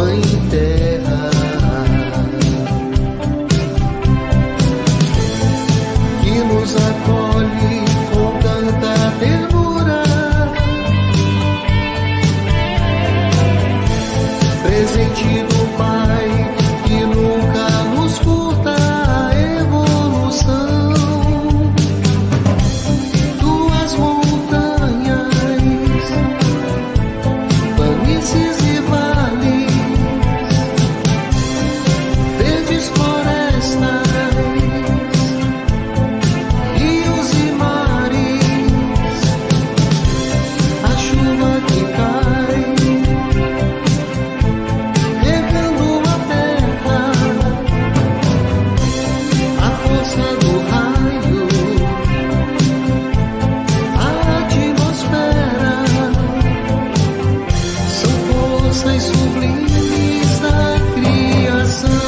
Mãe Terra, que nos acolhe com tanta ternura, presente do Pai que nunca nos furta a evolução. Tuas montanhas, planícies e vales, verdes florestas, rios e mares, a chuva que cai, regando a terra, a força do raio, a atmosfera, são forças sublimes da criação.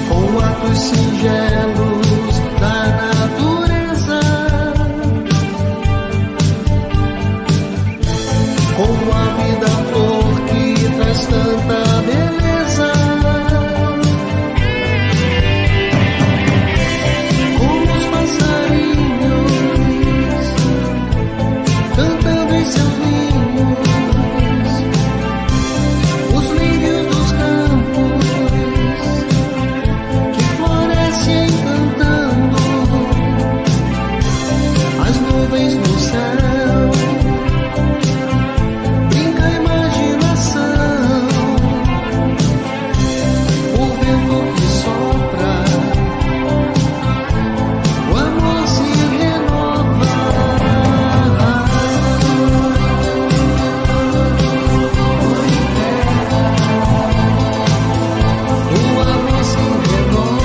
Com atos singelos da natureza, como a vida flor que traz tanta beleza, como os passarinhos cantando em seus ninhos, os lírios dos campos que florescem cantando, as nuvens no céu, brinca a imaginação, o vento que sopra, o amor se renova, o amor se renova, o amor se renova,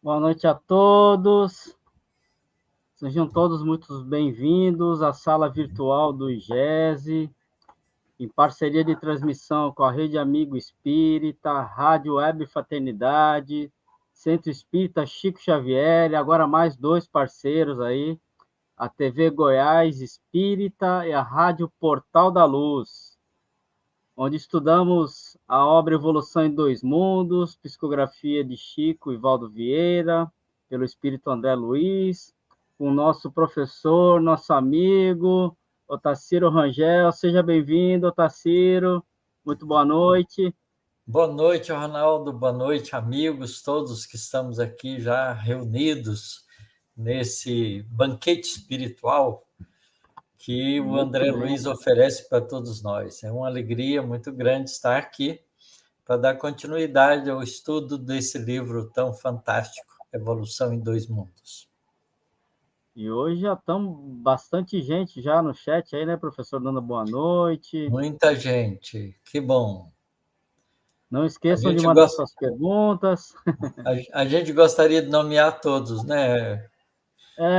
Boa noite a todos. Sejam todos muito bem-vindos à sala virtual do IGESE, em parceria de transmissão com a Rede Amigo Espírita, Rádio Web Fraternidade, Centro Espírita Chico Xavier, e agora mais dois parceiros aí, a TV Goiás Espírita e a Rádio Portal da Luz, onde estudamos a obra Evolução em Dois Mundos, psicografia de Chico e Valdo Vieira, pelo Espírito André Luiz, com o nosso professor, nosso amigo, Otacílio Rangel. Seja bem-vindo, Otacílio. Muito boa noite. Boa noite, Ronaldo. Boa noite, amigos, todos que estamos aqui já reunidos nesse banquete espiritual que o André Luiz oferece para todos nós. É uma alegria muito grande estar aqui para dar continuidade ao estudo desse livro tão fantástico, Evolução em Dois Mundos. E hoje já estão bastante gente já no chat aí, né, professor? Dando boa noite. Muita gente, que bom. Não A esqueçam de gente mandar gosta, suas perguntas. a gente gostaria de nomear todos, né,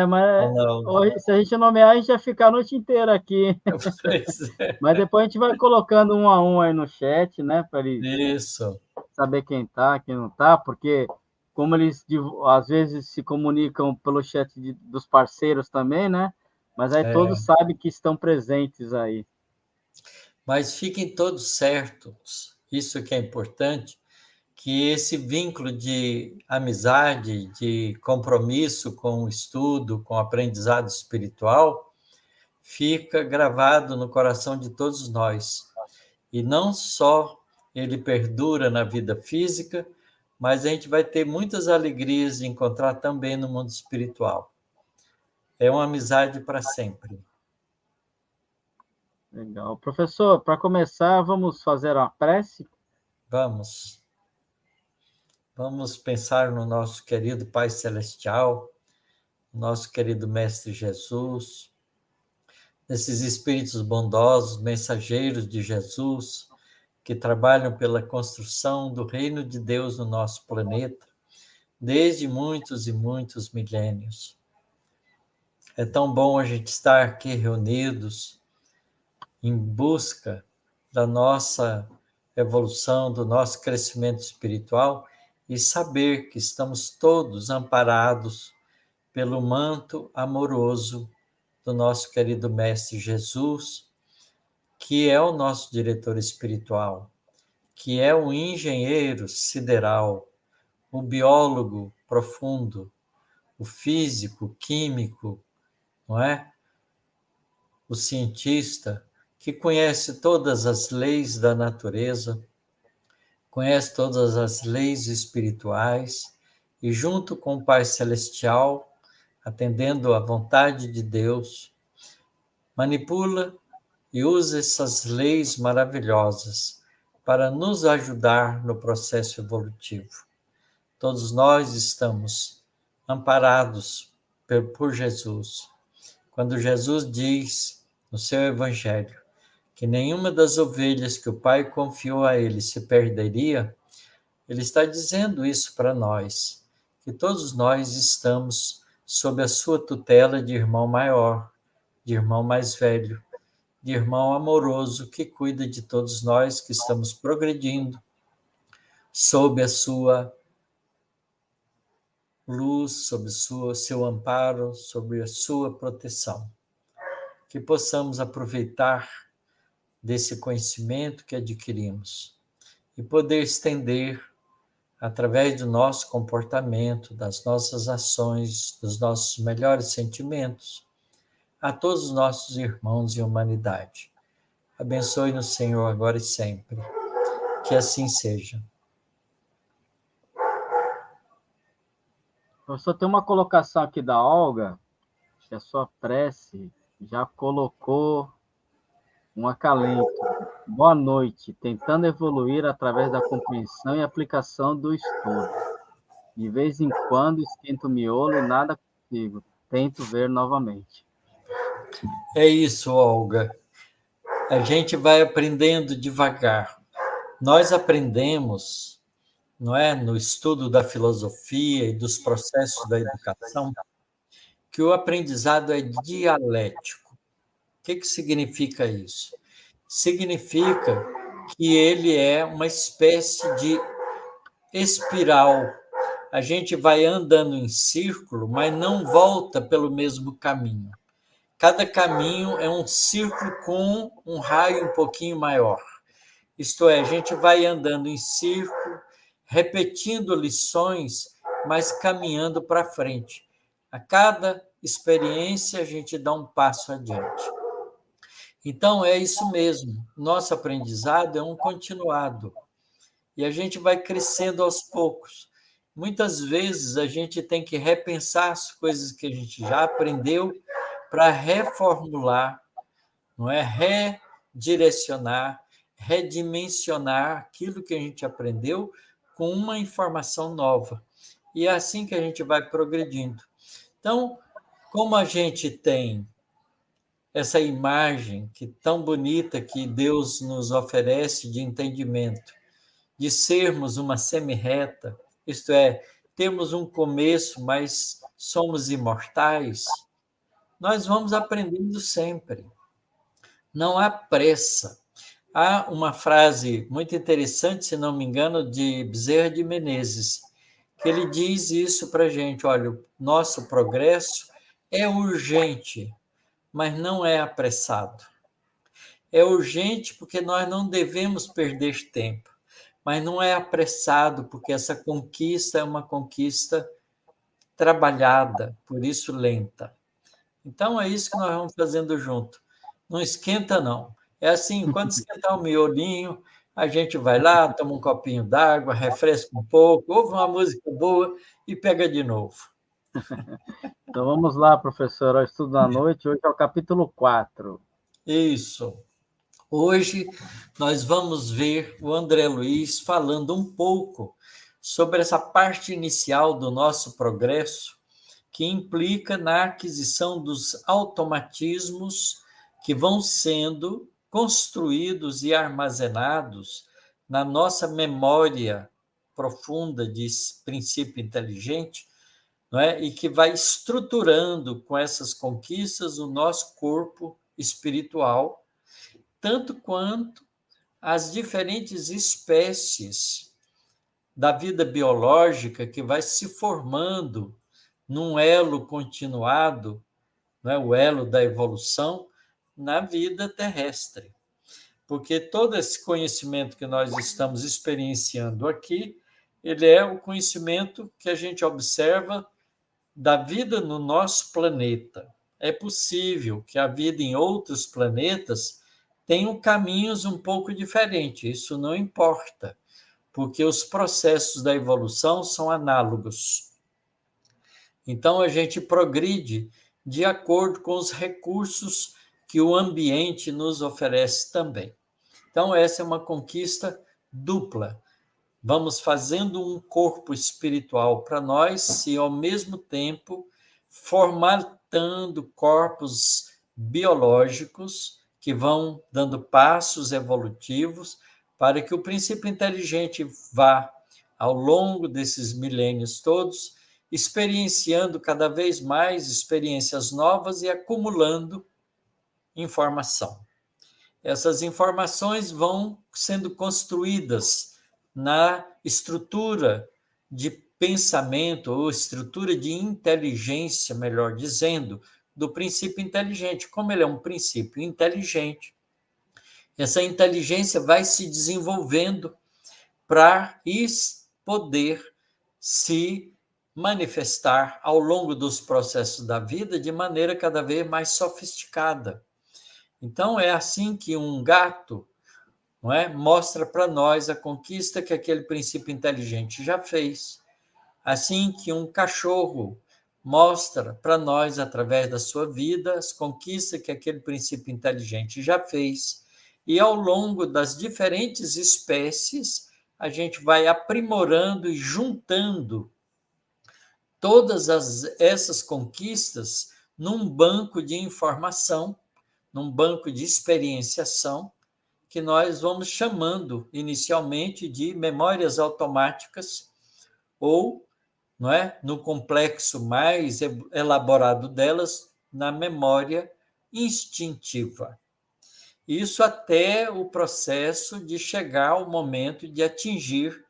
Mas Ronaldo? hoje, se a gente nomear, a gente vai ficar a noite inteira aqui. Pois é, Mas depois a gente vai colocando um a um aí no chat, né, para eles isso. saber quem tá, quem não tá, porque como eles às vezes se comunicam pelo chat dos parceiros também, né? Mas aí É. todos sabem que estão presentes aí. Mas fiquem todos certos, isso que é importante, que esse vínculo de amizade, de compromisso com o estudo, com o aprendizado espiritual, fica gravado no coração de todos nós. E não só ele perdura na vida física, mas a gente vai ter muitas alegrias de encontrar também no mundo espiritual. É uma amizade para sempre. Legal. Professor, para começar, vamos fazer uma prece? Vamos. Vamos pensar no nosso querido Pai Celestial, nosso querido Mestre Jesus, nesses espíritos bondosos, mensageiros de Jesus, que trabalham pela construção do reino de Deus no nosso planeta, desde muitos e muitos milênios. É tão bom a gente estar aqui reunidos em busca da nossa evolução, do nosso crescimento espiritual e saber que estamos todos amparados pelo manto amoroso do nosso querido Mestre Jesus, que é o nosso diretor espiritual, que é o engenheiro sideral, o biólogo profundo, o físico, químico, não é? O cientista que conhece todas as leis da natureza, conhece todas as leis espirituais e, junto com o Pai Celestial, atendendo à vontade de Deus, manipula e usa essas leis maravilhosas para nos ajudar no processo evolutivo. Todos nós estamos amparados por Jesus. Quando Jesus diz no seu Evangelho que nenhuma das ovelhas que o Pai confiou a ele se perderia, ele está dizendo isso para nós, que todos nós estamos sob a sua tutela de irmão maior, de irmão mais velho, de irmão amoroso que cuida de todos nós que estamos progredindo sob a sua luz, sob seu amparo, sob a sua proteção. Que possamos aproveitar desse conhecimento que adquirimos e poder estender através do nosso comportamento, das nossas ações, dos nossos melhores sentimentos, a todos os nossos irmãos e humanidade. Abençoe-nos, Senhor, agora e sempre. Que assim seja. Professor, tem uma colocação aqui da Olga, que a sua prece já colocou um acalento. Boa noite, tentando evoluir através da compreensão e aplicação do estudo. De vez em quando esquento o miolo e nada consigo. Tento ver novamente. É isso, Olga. A gente vai aprendendo devagar. Nós aprendemos, não é, no estudo da filosofia e dos processos da educação, que o aprendizado é dialético. O que significa isso? Significa que ele é uma espécie de espiral. A gente vai andando em círculo, mas não volta pelo mesmo caminho. Cada caminho é um círculo com um raio um pouquinho maior. Isto é, a gente vai andando em círculo, repetindo lições, mas caminhando para frente. A cada experiência, a gente dá um passo adiante. Então, é isso mesmo. Nosso aprendizado é um continuado. E a gente vai crescendo aos poucos. Muitas vezes, a gente tem que repensar as coisas que a gente já aprendeu para reformular, não é? Redirecionar, redimensionar aquilo que a gente aprendeu com uma informação nova. E é assim que a gente vai progredindo. Então, como a gente tem essa imagem que tão bonita que Deus nos oferece de entendimento, de sermos uma semi-reta, isto é, temos um começo, mas somos imortais, nós vamos aprendendo sempre. Não há pressa. Há uma frase muito interessante, se não me engano, de Bezerra de Menezes, que ele diz isso para a gente: olha, o nosso progresso é urgente, mas não é apressado. É urgente porque nós não devemos perder tempo, mas não é apressado porque essa conquista é uma conquista trabalhada, por isso lenta. Então é isso que nós vamos fazendo junto. Não esquenta, não. É assim, quando esquentar o miolinho, a gente vai lá, toma um copinho d'água, refresca um pouco, ouve uma música boa e pega de novo. Então vamos lá, professor, ao estudo da noite. Hoje é o capítulo 4. Isso. Hoje nós vamos ver o André Luiz falando um pouco sobre essa parte inicial do nosso progresso, que implica na aquisição dos automatismos que vão sendo construídos e armazenados na nossa memória profunda de princípio inteligente, não é? E que vai estruturando com essas conquistas o nosso corpo espiritual, tanto quanto as diferentes espécies da vida biológica que vai se formando num elo continuado, né, o elo da evolução, na vida terrestre. Porque todo esse conhecimento que nós estamos experienciando aqui, ele é o conhecimento que a gente observa da vida no nosso planeta. É possível que a vida em outros planetas tenham caminhos um pouco diferentes, isso não importa, porque os processos da evolução são análogos. Então, a gente progride de acordo com os recursos que o ambiente nos oferece também. Então, essa é uma conquista dupla. Vamos fazendo um corpo espiritual para nós e, ao mesmo tempo, formatando corpos biológicos que vão dando passos evolutivos para que o princípio inteligente vá, ao longo desses milênios todos, experienciando cada vez mais experiências novas e acumulando informação. Essas informações vão sendo construídas na estrutura de pensamento, ou estrutura de inteligência, melhor dizendo, do princípio inteligente. Como ele é um princípio inteligente, essa inteligência vai se desenvolvendo para poder se manifestar ao longo dos processos da vida de maneira cada vez mais sofisticada. Então, é assim que um gato, não é, mostra para nós a conquista que aquele princípio inteligente já fez. Assim que um cachorro mostra para nós, através da sua vida, as conquistas que aquele princípio inteligente já fez. E ao longo das diferentes espécies, a gente vai aprimorando e juntando todas essas conquistas num banco de informação, num banco de experienciação, que nós vamos chamando inicialmente de memórias automáticas, ou, não é, no complexo mais elaborado delas, na memória instintiva. Isso até o processo de chegar ao momento de atingir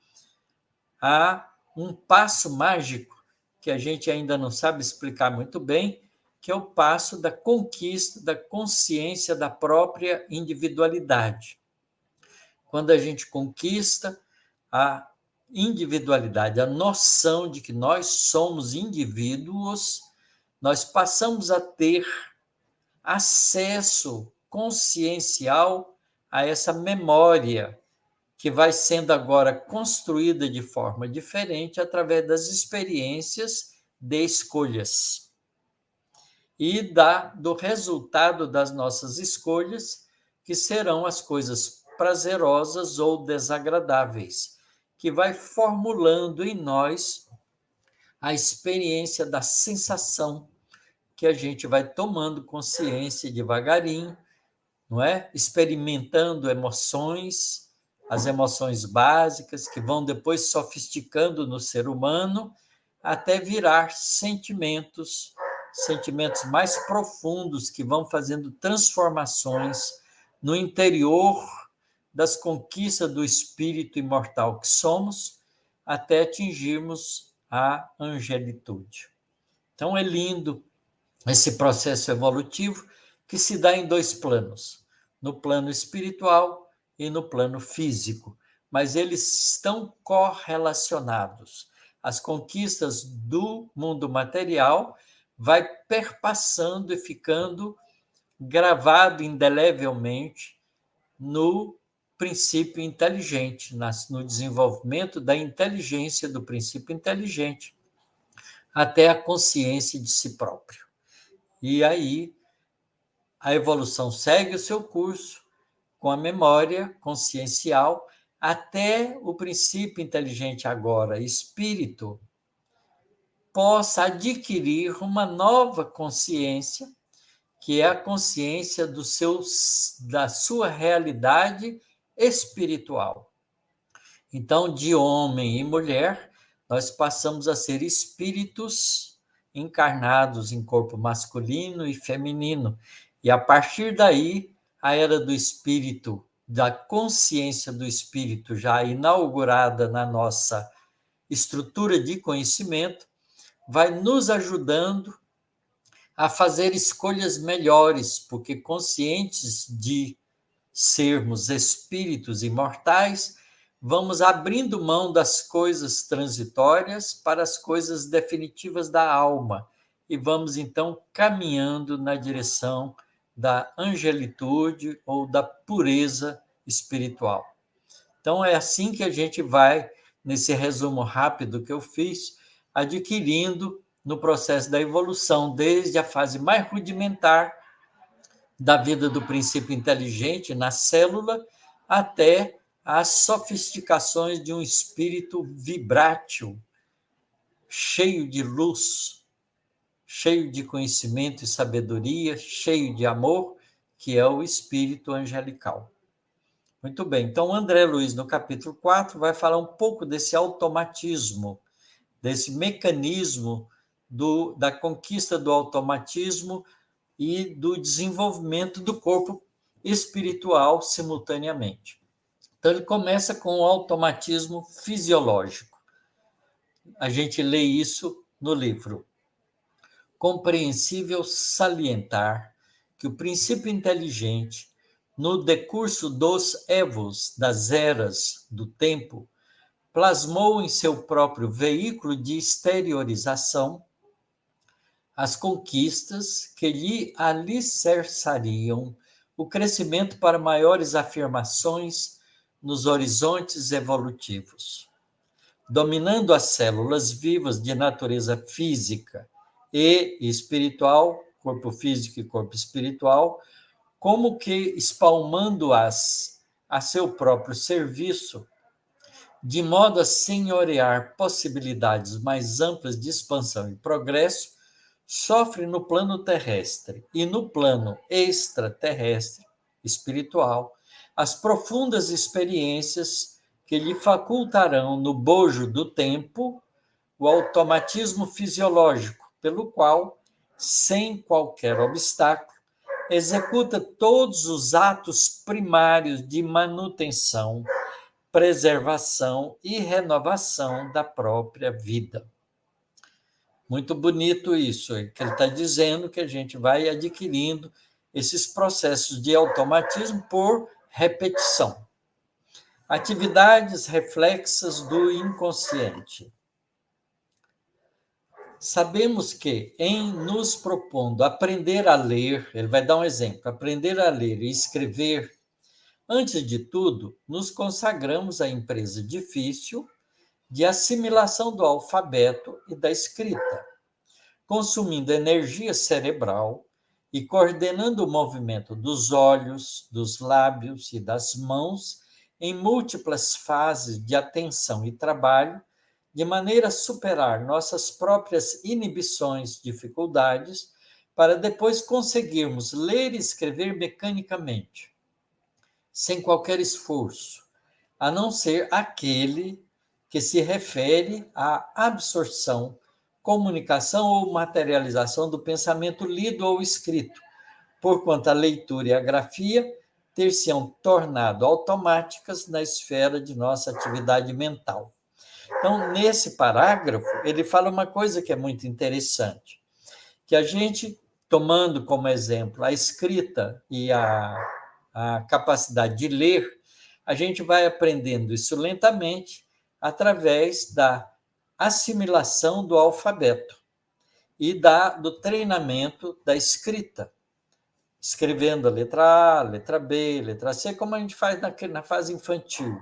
a um passo mágico, que a gente ainda não sabe explicar muito bem, que é o passo da conquista da consciência da própria individualidade. Quando a gente conquista a individualidade, a noção de que nós somos indivíduos, nós passamos a ter acesso consciencial a essa memória que vai sendo agora construída de forma diferente através das experiências de escolhas. E do resultado das nossas escolhas, que serão as coisas prazerosas ou desagradáveis, que vai formulando em nós a experiência da sensação que a gente vai tomando consciência devagarinho, não é? Experimentando emoções, as emoções básicas, que vão depois sofisticando no ser humano, até virar sentimentos mais profundos, que vão fazendo transformações no interior das conquistas do espírito imortal que somos, até atingirmos a angelitude. Então, é lindo esse processo evolutivo que se dá em 2 planos, no plano espiritual e no plano físico, mas eles estão correlacionados. As conquistas do mundo material vai perpassando e ficando gravado indelevelmente no princípio inteligente, no desenvolvimento da inteligência do princípio inteligente, até a consciência de si próprio. E aí a evolução segue o seu curso com a memória consciencial até o princípio inteligente agora, espírito, possa adquirir uma nova consciência, que é a consciência da sua realidade espiritual. Então, de homem e mulher, nós passamos a ser espíritos encarnados em corpo masculino e feminino. E, a partir daí, a era do espírito, da consciência do espírito, já inaugurada na nossa estrutura de conhecimento, vai nos ajudando a fazer escolhas melhores, porque conscientes de sermos espíritos imortais, vamos abrindo mão das coisas transitórias para as coisas definitivas da alma e vamos então caminhando na direção da angelitude ou da pureza espiritual. Então é assim que a gente vai, nesse resumo rápido que eu fiz, adquirindo no processo da evolução, desde a fase mais rudimentar da vida do princípio inteligente na célula, até as sofisticações de um espírito vibrátil, cheio de luz, cheio de conhecimento e sabedoria, cheio de amor, que é o espírito angelical. Muito bem, então André Luiz, no capítulo 4, vai falar um pouco desse automatismo, desse mecanismo da conquista do automatismo e do desenvolvimento do corpo espiritual simultaneamente. Então, ele começa com o automatismo fisiológico. A gente lê isso no livro. Compreensível salientar que o princípio inteligente, no decurso dos evos, das eras do tempo, plasmou em seu próprio veículo de exteriorização as conquistas que lhe alicerçariam o crescimento para maiores afirmações nos horizontes evolutivos, dominando as células vivas de natureza física e espiritual, corpo físico e corpo espiritual, como que espalmando-as a seu próprio serviço, de modo a senhorear possibilidades mais amplas de expansão e progresso, sofre no plano terrestre e no plano extraterrestre, espiritual, as profundas experiências que lhe facultarão no bojo do tempo o automatismo fisiológico, pelo qual, sem qualquer obstáculo, executa todos os atos primários de manutenção, preservação e renovação da própria vida. Muito bonito isso, que ele está dizendo que a gente vai adquirindo esses processos de automatismo por repetição. Atividades reflexas do inconsciente. Sabemos que, em nos propondo aprender a ler, ele vai dar um exemplo, aprender a ler e escrever, antes de tudo, nos consagramos à empresa difícil de assimilação do alfabeto e da escrita, consumindo energia cerebral e coordenando o movimento dos olhos, dos lábios e das mãos em múltiplas fases de atenção e trabalho, de maneira a superar nossas próprias inibições, dificuldades, para depois conseguirmos ler e escrever mecanicamente, sem qualquer esforço, a não ser aquele que se refere à absorção, comunicação ou materialização do pensamento lido ou escrito, porquanto a leitura e a grafia ter-se-ão tornado automáticas na esfera de nossa atividade mental. Então, nesse parágrafo, ele fala uma coisa que é muito interessante, que a gente, tomando como exemplo a escrita e a capacidade de ler, a gente vai aprendendo isso lentamente através da assimilação do alfabeto e do treinamento da escrita, escrevendo a letra A, letra B, letra C, como a gente faz na fase infantil.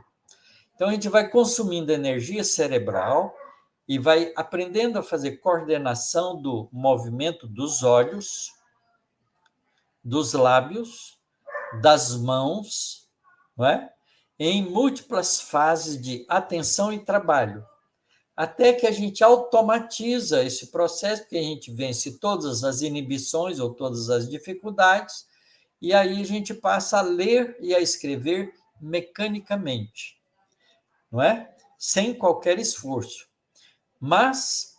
Então, a gente vai consumindo energia cerebral e vai aprendendo a fazer coordenação do movimento dos olhos, dos lábios, das mãos, não é? Em múltiplas fases de atenção e trabalho, até que a gente automatiza esse processo, porque a gente vence todas as inibições ou todas as dificuldades, e aí a gente passa a ler e a escrever mecanicamente, não é? Sem qualquer esforço. Mas,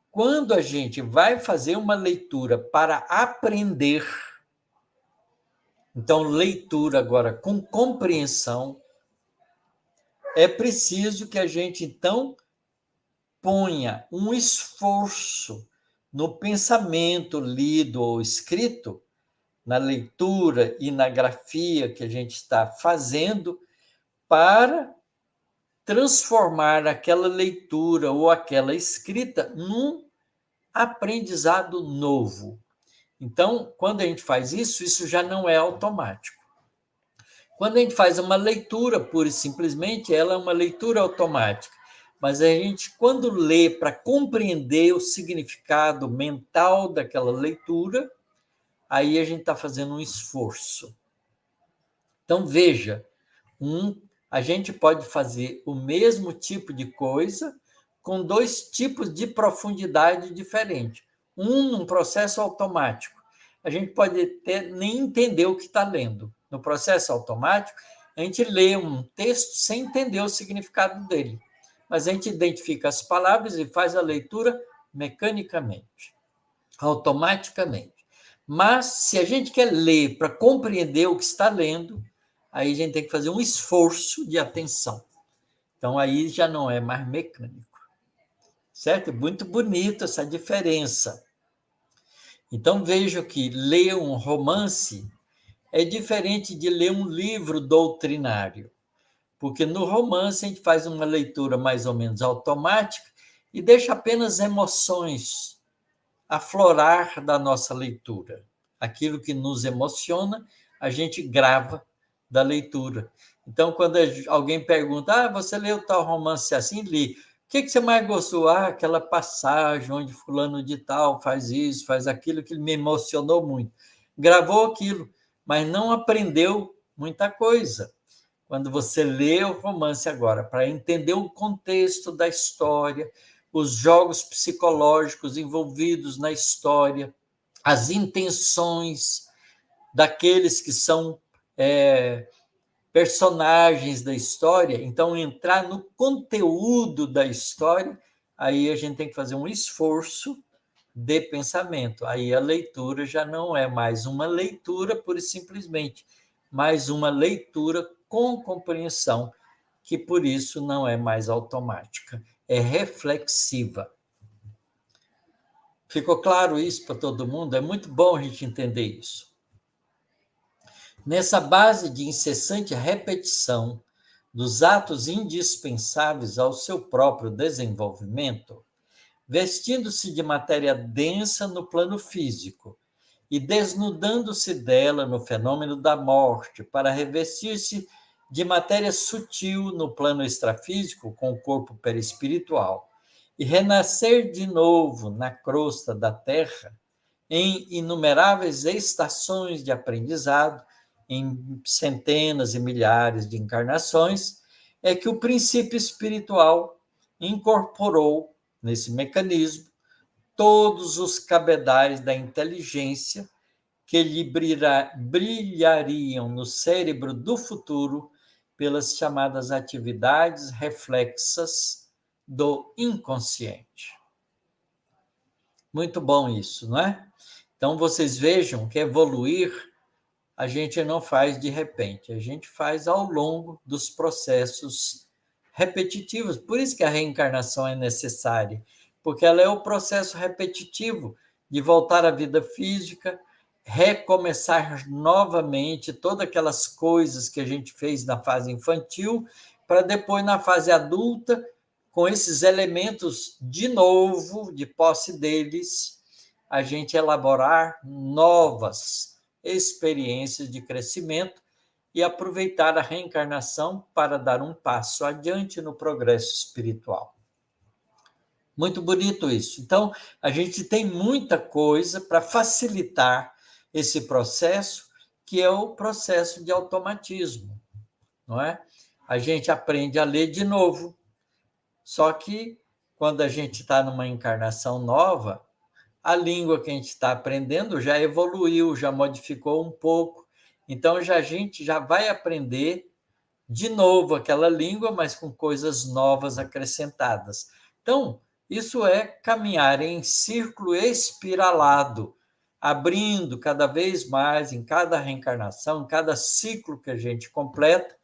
quando a gente vai fazer uma leitura para aprender, então, leitura agora com compreensão, é preciso que a gente, então, ponha um esforço no pensamento lido ou escrito, na leitura e na grafia que a gente está fazendo, para transformar aquela leitura ou aquela escrita num aprendizado novo. Então, quando a gente faz isso, isso já não é automático. Quando a gente faz uma leitura, pura e simplesmente, ela é uma leitura automática. Mas a gente, quando lê para compreender o significado mental daquela leitura, aí a gente está fazendo um esforço. Então, veja, a gente pode fazer o mesmo tipo de coisa com dois tipos de profundidade diferente. Num processo automático. A gente pode até nem entender o que está lendo. No processo automático, a gente lê um texto sem entender o significado dele. Mas a gente identifica as palavras e faz a leitura mecanicamente, automaticamente. Mas, se a gente quer ler para compreender o que está lendo, aí a gente tem que fazer um esforço de atenção. Então, aí já não é mais mecânico. Certo? É muito bonita essa diferença. Então, vejo que ler um romance é diferente de ler um livro doutrinário, porque no romance a gente faz uma leitura mais ou menos automática e deixa apenas emoções aflorar da nossa leitura. Aquilo que nos emociona, a gente grava da leitura. Então, quando alguém pergunta, você leu tal romance assim? Li. O que você mais gostou? Aquela passagem onde fulano de tal faz isso, faz aquilo, que me emocionou muito. Gravou aquilo, mas não aprendeu muita coisa. Quando você lê o romance agora, para entender o contexto da história, os jogos psicológicos envolvidos na história, as intenções daqueles que são personagens da história, então entrar no conteúdo da história, aí a gente tem que fazer um esforço de pensamento. Aí a leitura já não é mais uma leitura pura e simplesmente, mas uma leitura com compreensão, que por isso não é mais automática, é reflexiva. Ficou claro isso para todo mundo? É muito bom a gente entender isso. Nessa base de incessante repetição dos atos indispensáveis ao seu próprio desenvolvimento, vestindo-se de matéria densa no plano físico e desnudando-se dela no fenômeno da morte para revestir-se de matéria sutil no plano extrafísico com o corpo perispiritual e renascer de novo na crosta da Terra em inumeráveis estações de aprendizado, em centenas e milhares de encarnações, é que o princípio espiritual incorporou nesse mecanismo todos os cabedais da inteligência que lhe brilhariam no cérebro do futuro pelas chamadas atividades reflexas do inconsciente. Muito bom isso, não é? Então, vocês vejam que evoluir a gente não faz de repente, a gente faz ao longo dos processos repetitivos. Por isso que a reencarnação é necessária, porque ela é o processo repetitivo de voltar à vida física, recomeçar novamente todas aquelas coisas que a gente fez na fase infantil, para depois, na fase adulta, com esses elementos de novo, de posse deles, a gente elaborar novas experiências de crescimento e aproveitar a reencarnação para dar um passo adiante no progresso espiritual. Muito bonito isso. Então, a gente tem muita coisa para facilitar esse processo, que é o processo de automatismo, não é? A gente aprende a ler de novo, só que quando a gente está numa encarnação nova, a língua que a gente está aprendendo já evoluiu, já modificou um pouco. Então, a gente já vai aprender de novo aquela língua, mas com coisas novas acrescentadas. Então, isso é caminhar em círculo espiralado, abrindo cada vez mais, em cada reencarnação, em cada ciclo que a gente completa,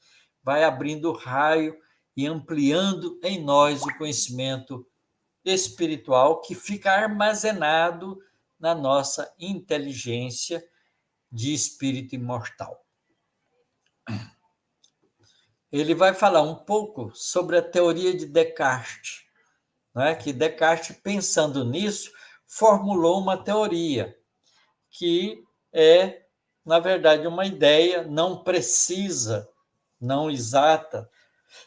vai abrindo o raio e ampliando em nós o conhecimento espiritual que fica armazenado na nossa inteligência de espírito imortal. Ele vai falar um pouco sobre a teoria de Descartes, né? Que Descartes, pensando nisso, formulou uma teoria que é, na verdade, uma ideia não precisa, não exata,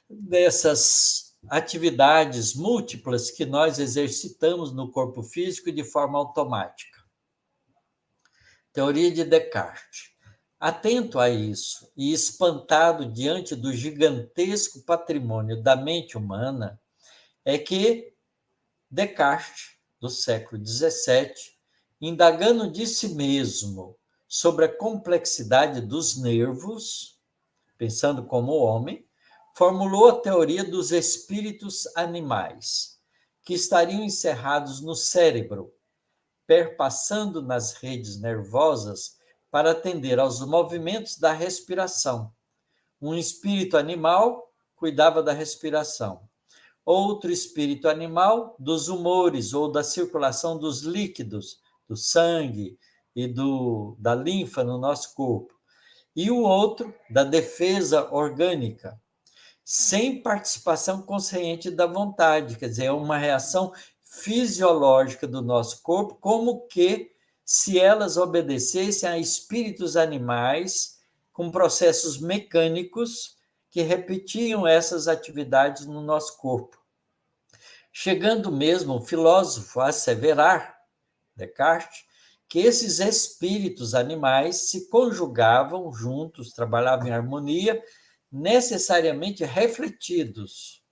dessas atividades múltiplas que nós exercitamos no corpo físico de forma automática. Teoria de Descartes. Atento a isso e espantado diante do gigantesco patrimônio da mente humana, é que Descartes, do século XVII, indagando de si mesmo sobre a complexidade dos nervos, pensando como homem, formulou a teoria dos espíritos animais, que estariam encerrados no cérebro, perpassando nas redes nervosas para atender aos movimentos da respiração. Um espírito animal cuidava da respiração. Outro espírito animal dos humores ou da circulação dos líquidos, do sangue e da linfa no nosso corpo. E o outro da defesa orgânica, sem participação consciente da vontade, quer dizer, é uma reação fisiológica do nosso corpo, como que se elas obedecessem a espíritos animais com processos mecânicos que repetiam essas atividades no nosso corpo. Chegando mesmo o filósofo a asseverar, Descartes, que esses espíritos animais se conjugavam juntos, trabalhavam em harmonia, necessariamente refletidos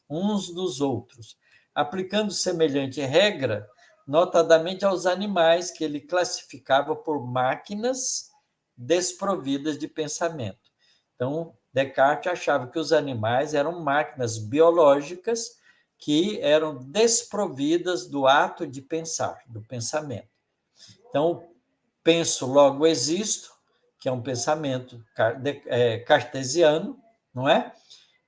uns dos outros, aplicando semelhante regra, notadamente aos animais que ele classificava por máquinas desprovidas de pensamento. Então, Descartes achava que os animais eram máquinas biológicas que eram desprovidas do ato de pensar, do pensamento. Então, penso, logo existo, que é um pensamento cartesiano, não é?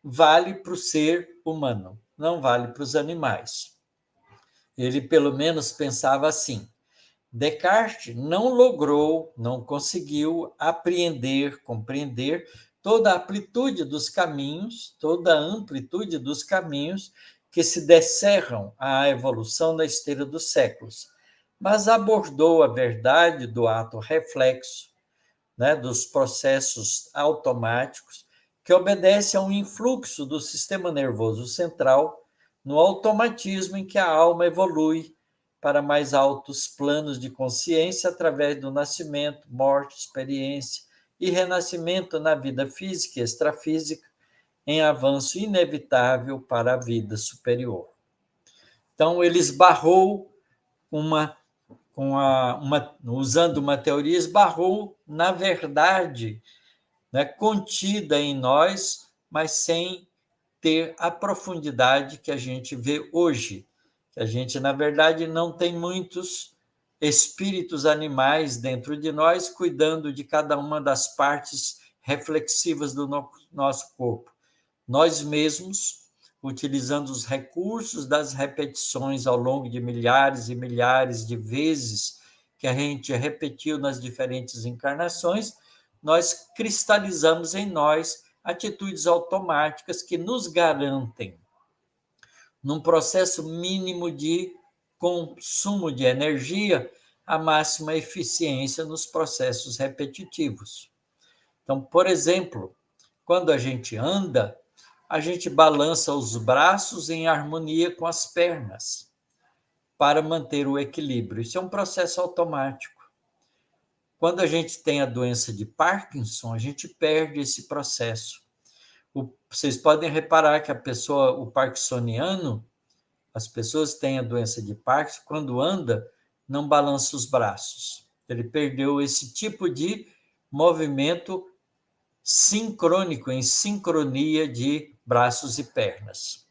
Vale para o ser humano, não vale para os animais. Ele, pelo menos, pensava assim. Descartes não logrou, não conseguiu apreender, compreender toda a amplitude dos caminhos, toda a amplitude dos caminhos que se descerram à evolução na esteira dos séculos, mas abordou a verdade do ato reflexo, né, dos processos automáticos, que obedece a um influxo do sistema nervoso central no automatismo em que a alma evolui para mais altos planos de consciência através do nascimento, morte, experiência e renascimento na vida física e extrafísica, em avanço inevitável para a vida superior. Então, ele esbarrou usando uma teoria, esbarrou na verdade, né, contida em nós, mas sem ter a profundidade que a gente vê hoje. A gente, na verdade, não tem muitos espíritos animais dentro de nós, cuidando de cada uma das partes reflexivas do nosso corpo. Nós mesmos, utilizando os recursos das repetições ao longo de milhares e milhares de vezes que a gente repetiu nas diferentes encarnações, nós cristalizamos em nós atitudes automáticas que nos garantem, num processo mínimo de consumo de energia, a máxima eficiência nos processos repetitivos. Então, por exemplo, quando a gente anda, a gente balança os braços em harmonia com as pernas para manter o equilíbrio. Isso é um processo automático. Quando a gente tem a doença de Parkinson, a gente perde esse processo. Vocês podem reparar que o parkinsoniano, as pessoas têm a doença de Parkinson, quando anda, não balança os braços. Ele perdeu esse tipo de movimento sincrônico, em sincronia de braços e pernas.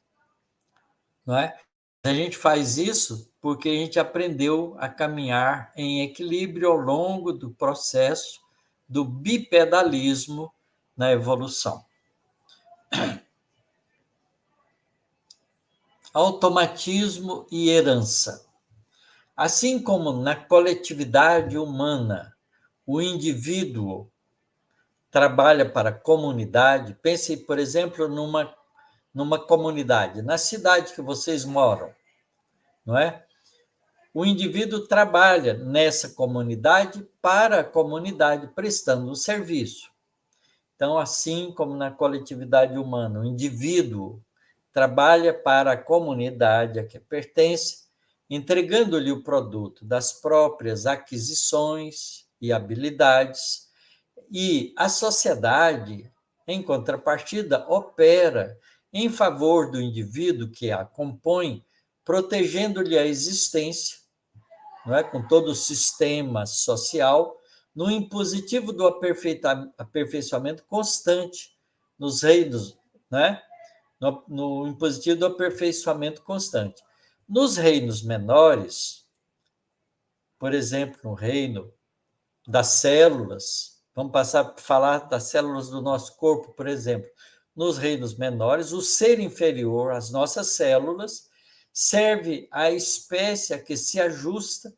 Não é? A gente faz isso porque a gente aprendeu a caminhar em equilíbrio ao longo do processo do bipedalismo na evolução. Automatismo e herança. Assim como na coletividade humana, o indivíduo trabalha para a comunidade, pense, por exemplo, numa comunidade, na cidade que vocês moram, não é? O indivíduo trabalha nessa comunidade para a comunidade, prestando um serviço. Então, assim como na coletividade humana, o indivíduo trabalha para a comunidade a que pertence, entregando-lhe o produto das próprias aquisições e habilidades, e a sociedade, em contrapartida, opera em favor do indivíduo que a compõe, protegendo-lhe a existência, não é? Com todo o sistema social, no impositivo do aperfeiçoamento constante, nos reinos, né? No impositivo do aperfeiçoamento constante. Nos reinos menores, por exemplo, no reino das células, vamos passar a falar das células do nosso corpo, por exemplo. Nos reinos menores, o ser inferior, as nossas células, serve à espécie a que se ajusta,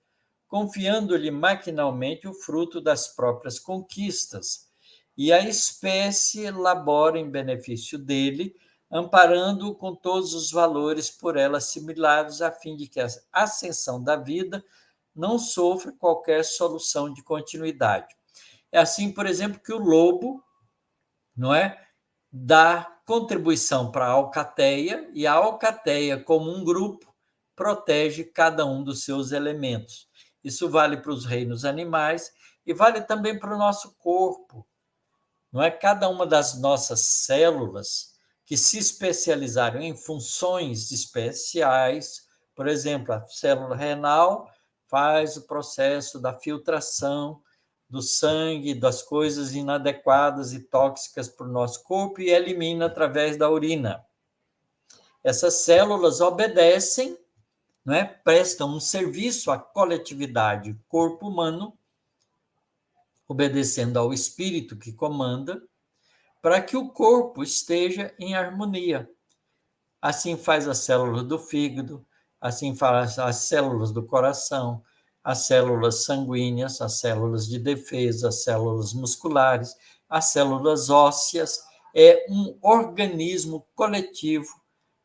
confiando-lhe maquinalmente o fruto das próprias conquistas. E a espécie labora em benefício dele, amparando-o com todos os valores por ela assimilados, a fim de que a ascensão da vida não sofra qualquer solução de continuidade. É assim, por exemplo, que o lobo, não é, dá contribuição para a alcateia, e a alcateia, como um grupo, protege cada um dos seus elementos. Isso vale para os reinos animais e vale também para o nosso corpo. Não é? Cada uma das nossas células que se especializaram em funções especiais, por exemplo, a célula renal faz o processo da filtração do sangue, das coisas inadequadas e tóxicas para o nosso corpo e elimina através da urina. Essas células obedecem, não é? Prestam um serviço à coletividade, corpo humano, obedecendo ao espírito que comanda, para que o corpo esteja em harmonia. Assim faz a célula do fígado, assim faz as células do coração, as células sanguíneas, as células de defesa, as células musculares, as células ósseas. É um organismo coletivo,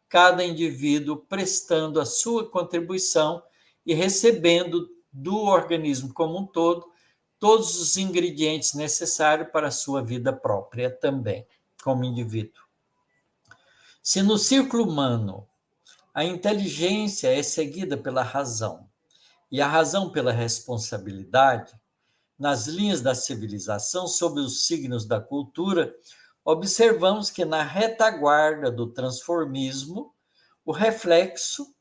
cada indivíduo prestando a sua contribuição e recebendo do organismo como um todo todos os ingredientes necessários para a sua vida própria também, como indivíduo. Se no círculo humano a inteligência é seguida pela razão e a razão pela responsabilidade, nas linhas da civilização, sob os signos da cultura, observamos que na retaguarda do transformismo, o reflexo,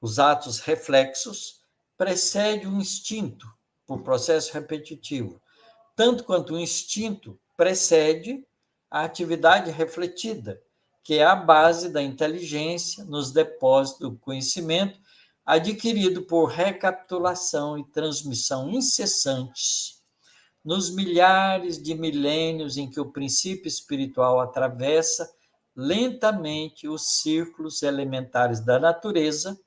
os atos reflexos, precede um instinto, por processo repetitivo, tanto quanto o instinto precede a atividade refletida, que é a base da inteligência nos depósitos do conhecimento adquirido por recapitulação e transmissão incessantes nos milhares de milênios em que o princípio espiritual atravessa lentamente os círculos elementares da natureza,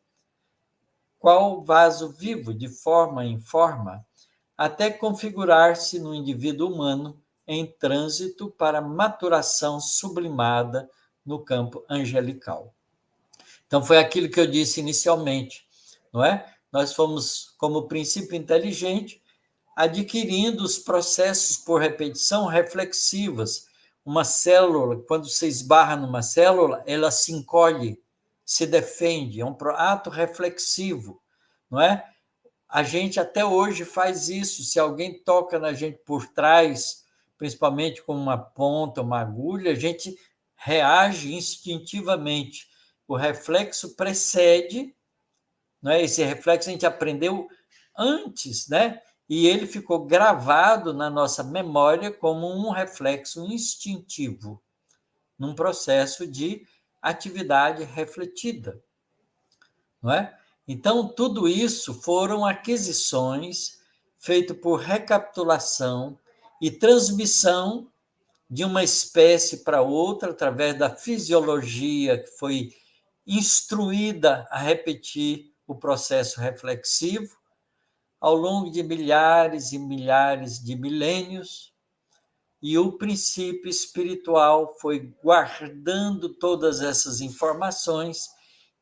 qual vaso vivo de forma em forma, até configurar-se no indivíduo humano em trânsito para maturação sublimada no campo angelical. Então, foi aquilo que eu disse inicialmente, não é? Nós fomos, como princípio inteligente, adquirindo os processos por repetição reflexivas. Uma célula, quando você esbarra numa célula, ela se encolhe, se defende, é um ato reflexivo, não é? A gente até hoje faz isso. Se alguém toca na gente por trás, principalmente com uma ponta, uma agulha, a gente reage instintivamente. O reflexo precede, não é? Esse reflexo a gente aprendeu antes, né? E ele ficou gravado na nossa memória como um reflexo instintivo, num processo de atividade refletida, não é? Então, tudo isso foram aquisições feitas por recapitulação e transmissão de uma espécie para outra, através da fisiologia que foi instruída a repetir o processo reflexivo, ao longo de milhares e milhares de milênios, e o princípio espiritual foi guardando todas essas informações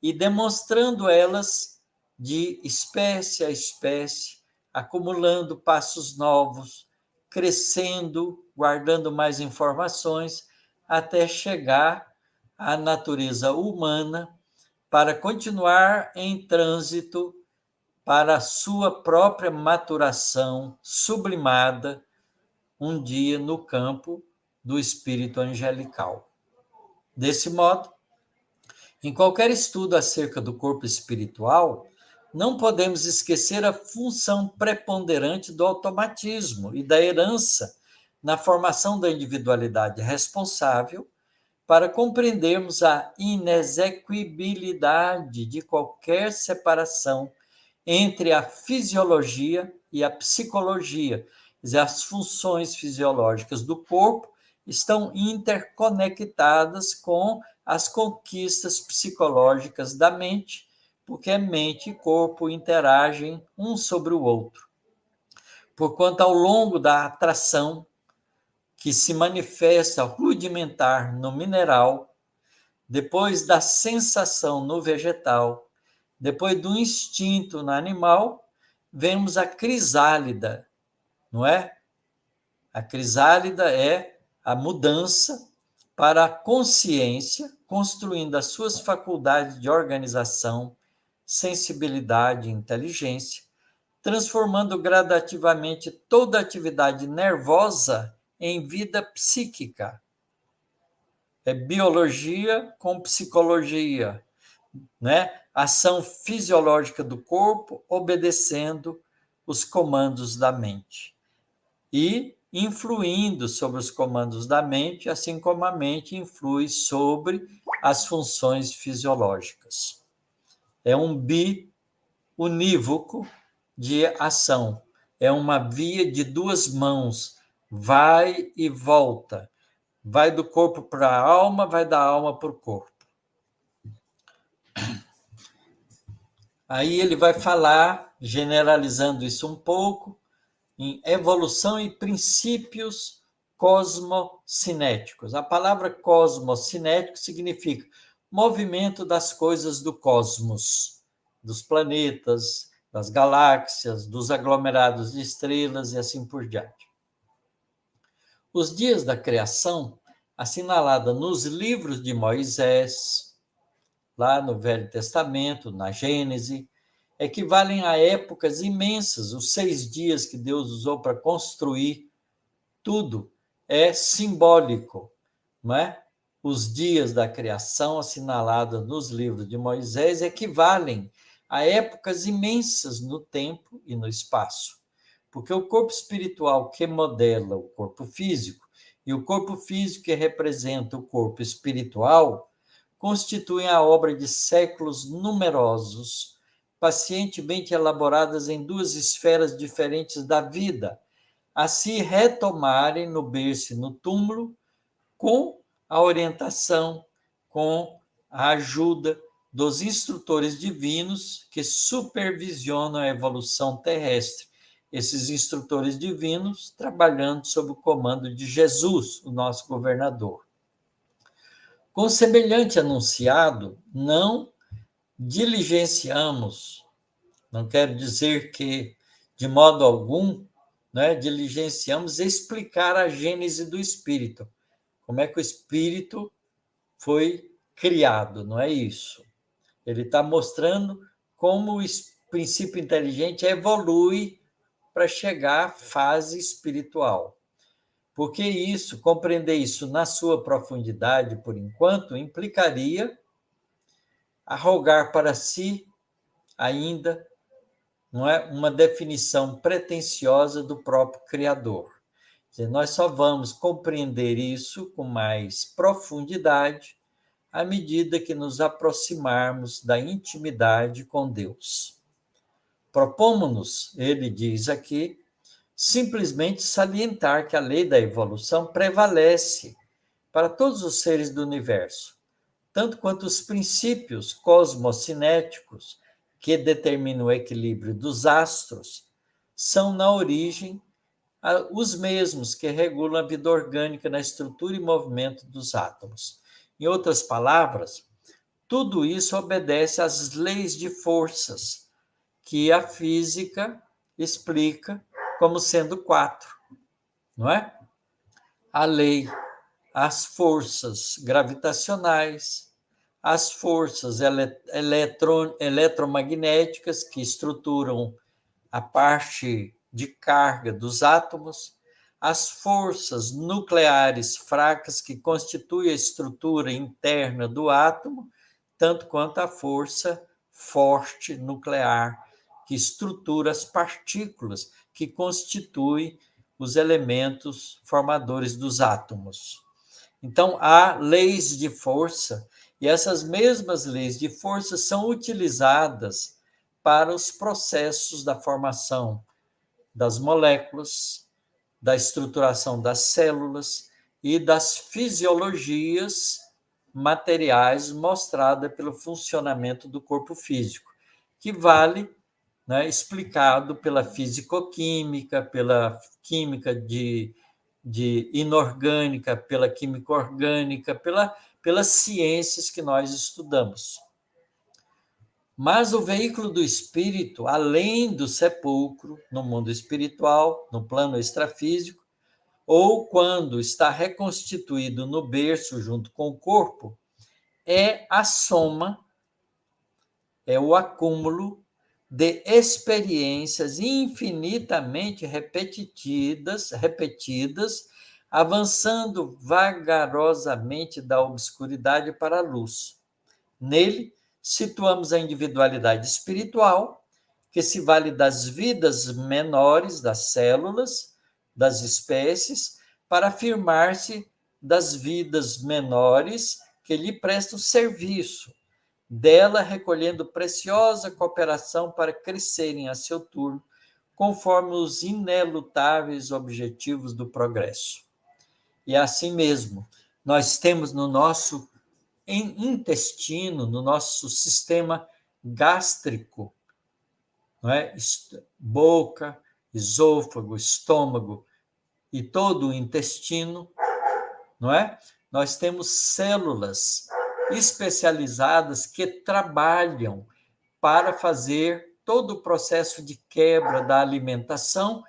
e demonstrando elas de espécie a espécie, acumulando passos novos, crescendo, guardando mais informações, até chegar à natureza humana para continuar em trânsito para a sua própria maturação sublimada um dia no campo do espírito angelical. Desse modo, em qualquer estudo acerca do corpo espiritual, não podemos esquecer a função preponderante do automatismo e da herança na formação da individualidade responsável para compreendermos a inexequibilidade de qualquer separação entre a fisiologia e a psicologia. As funções fisiológicas do corpo estão interconectadas com as conquistas psicológicas da mente, porque mente e corpo interagem um sobre o outro. Porquanto, ao longo da atração que se manifesta rudimentar no mineral, depois da sensação no vegetal, depois do instinto no animal, vemos a crisálida, não é? A crisálida é a mudança para a consciência, construindo as suas faculdades de organização, sensibilidade e inteligência, transformando gradativamente toda atividade nervosa em vida psíquica. É biologia com psicologia, né? Ação fisiológica do corpo obedecendo os comandos da mente e influindo sobre os comandos da mente, assim como a mente influi sobre as funções fisiológicas. É um biunívoco de ação, é uma via de duas mãos, vai e volta, vai do corpo para a alma, vai da alma para o corpo. Aí ele vai falar, generalizando isso um pouco, em evolução e princípios cosmocinéticos. A palavra cosmocinético significa movimento das coisas do cosmos, dos planetas, das galáxias, dos aglomerados de estrelas e assim por diante. Os dias da criação, assinalada nos livros de Moisés, lá no Velho Testamento, na Gênese, equivalem a épocas imensas. Os 6 dias que Deus usou para construir tudo é simbólico, não é? Os dias da criação assinalados nos livros de Moisés equivalem a épocas imensas no tempo e no espaço. Porque o corpo espiritual que modela o corpo físico e o corpo físico que representa o corpo espiritual constituem a obra de séculos numerosos, pacientemente elaboradas em duas esferas diferentes da vida, a se retomarem no berço e no túmulo, com a orientação, com a ajuda dos instrutores divinos que supervisionam a evolução terrestre. Esses instrutores divinos trabalhando sob o comando de Jesus, o nosso governador. Com semelhante anunciado, não diligenciamos, não quero dizer que, de modo algum, diligenciamos explicar a gênese do espírito. Como é que o espírito foi criado, não é isso? Ele está mostrando como o princípio inteligente evolui para chegar à fase espiritual. Porque isso, compreender isso na sua profundidade, por enquanto, implicaria arrogar para si ainda, não é, uma definição pretensiosa do próprio Criador. Quer dizer, nós só vamos compreender isso com mais profundidade à medida que nos aproximarmos da intimidade com Deus. Propomos-nos, ele diz aqui, simplesmente salientar que a lei da evolução prevalece para todos os seres do universo, tanto quanto os princípios cosmocinéticos que determinam o equilíbrio dos astros são, na origem, os mesmos que regulam a vida orgânica na estrutura e movimento dos átomos. Em outras palavras, tudo isso obedece às leis de forças que a física explica como sendo 4, não é? A lei, as forças gravitacionais, as forças eletromagnéticas que estruturam a parte de carga dos átomos, as forças nucleares fracas que constituem a estrutura interna do átomo, tanto quanto a força forte nuclear que estrutura as partículas que constituem os elementos formadores dos átomos. Então, há leis de força, e essas mesmas leis de força são utilizadas para os processos da formação das moléculas, da estruturação das células e das fisiologias materiais mostradas pelo funcionamento do corpo físico, que vale, explicado pela fisicoquímica, pela química de inorgânica, pela química orgânica, pelas ciências que nós estudamos. Mas o veículo do espírito, além do sepulcro, no mundo espiritual, no plano extrafísico, ou quando está reconstituído no berço junto com o corpo, é a soma, é o acúmulo de experiências infinitamente repetidas, avançando vagarosamente da obscuridade para a luz. Nele, situamos a individualidade espiritual, que se vale das vidas menores das células, das espécies, para afirmar-se das vidas menores que lhe prestam serviço, dela recolhendo preciosa cooperação para crescerem a seu turno, conforme os inelutáveis objetivos do progresso. E assim mesmo, nós temos no nosso intestino, no nosso sistema gástrico, não é? Boca, esôfago, estômago e todo o intestino, não é? Nós temos células especializadas que trabalham para fazer todo o processo de quebra da alimentação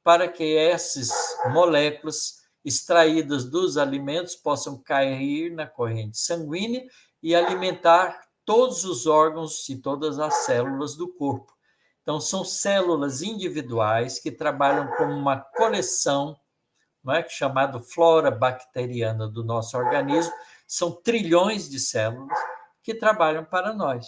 para que essas moléculas extraídas dos alimentos possam cair na corrente sanguínea e alimentar todos os órgãos e todas as células do corpo. Então, são células individuais que trabalham como uma coleção, não é, chamado flora bacteriana do nosso organismo. São trilhões de células que trabalham para nós.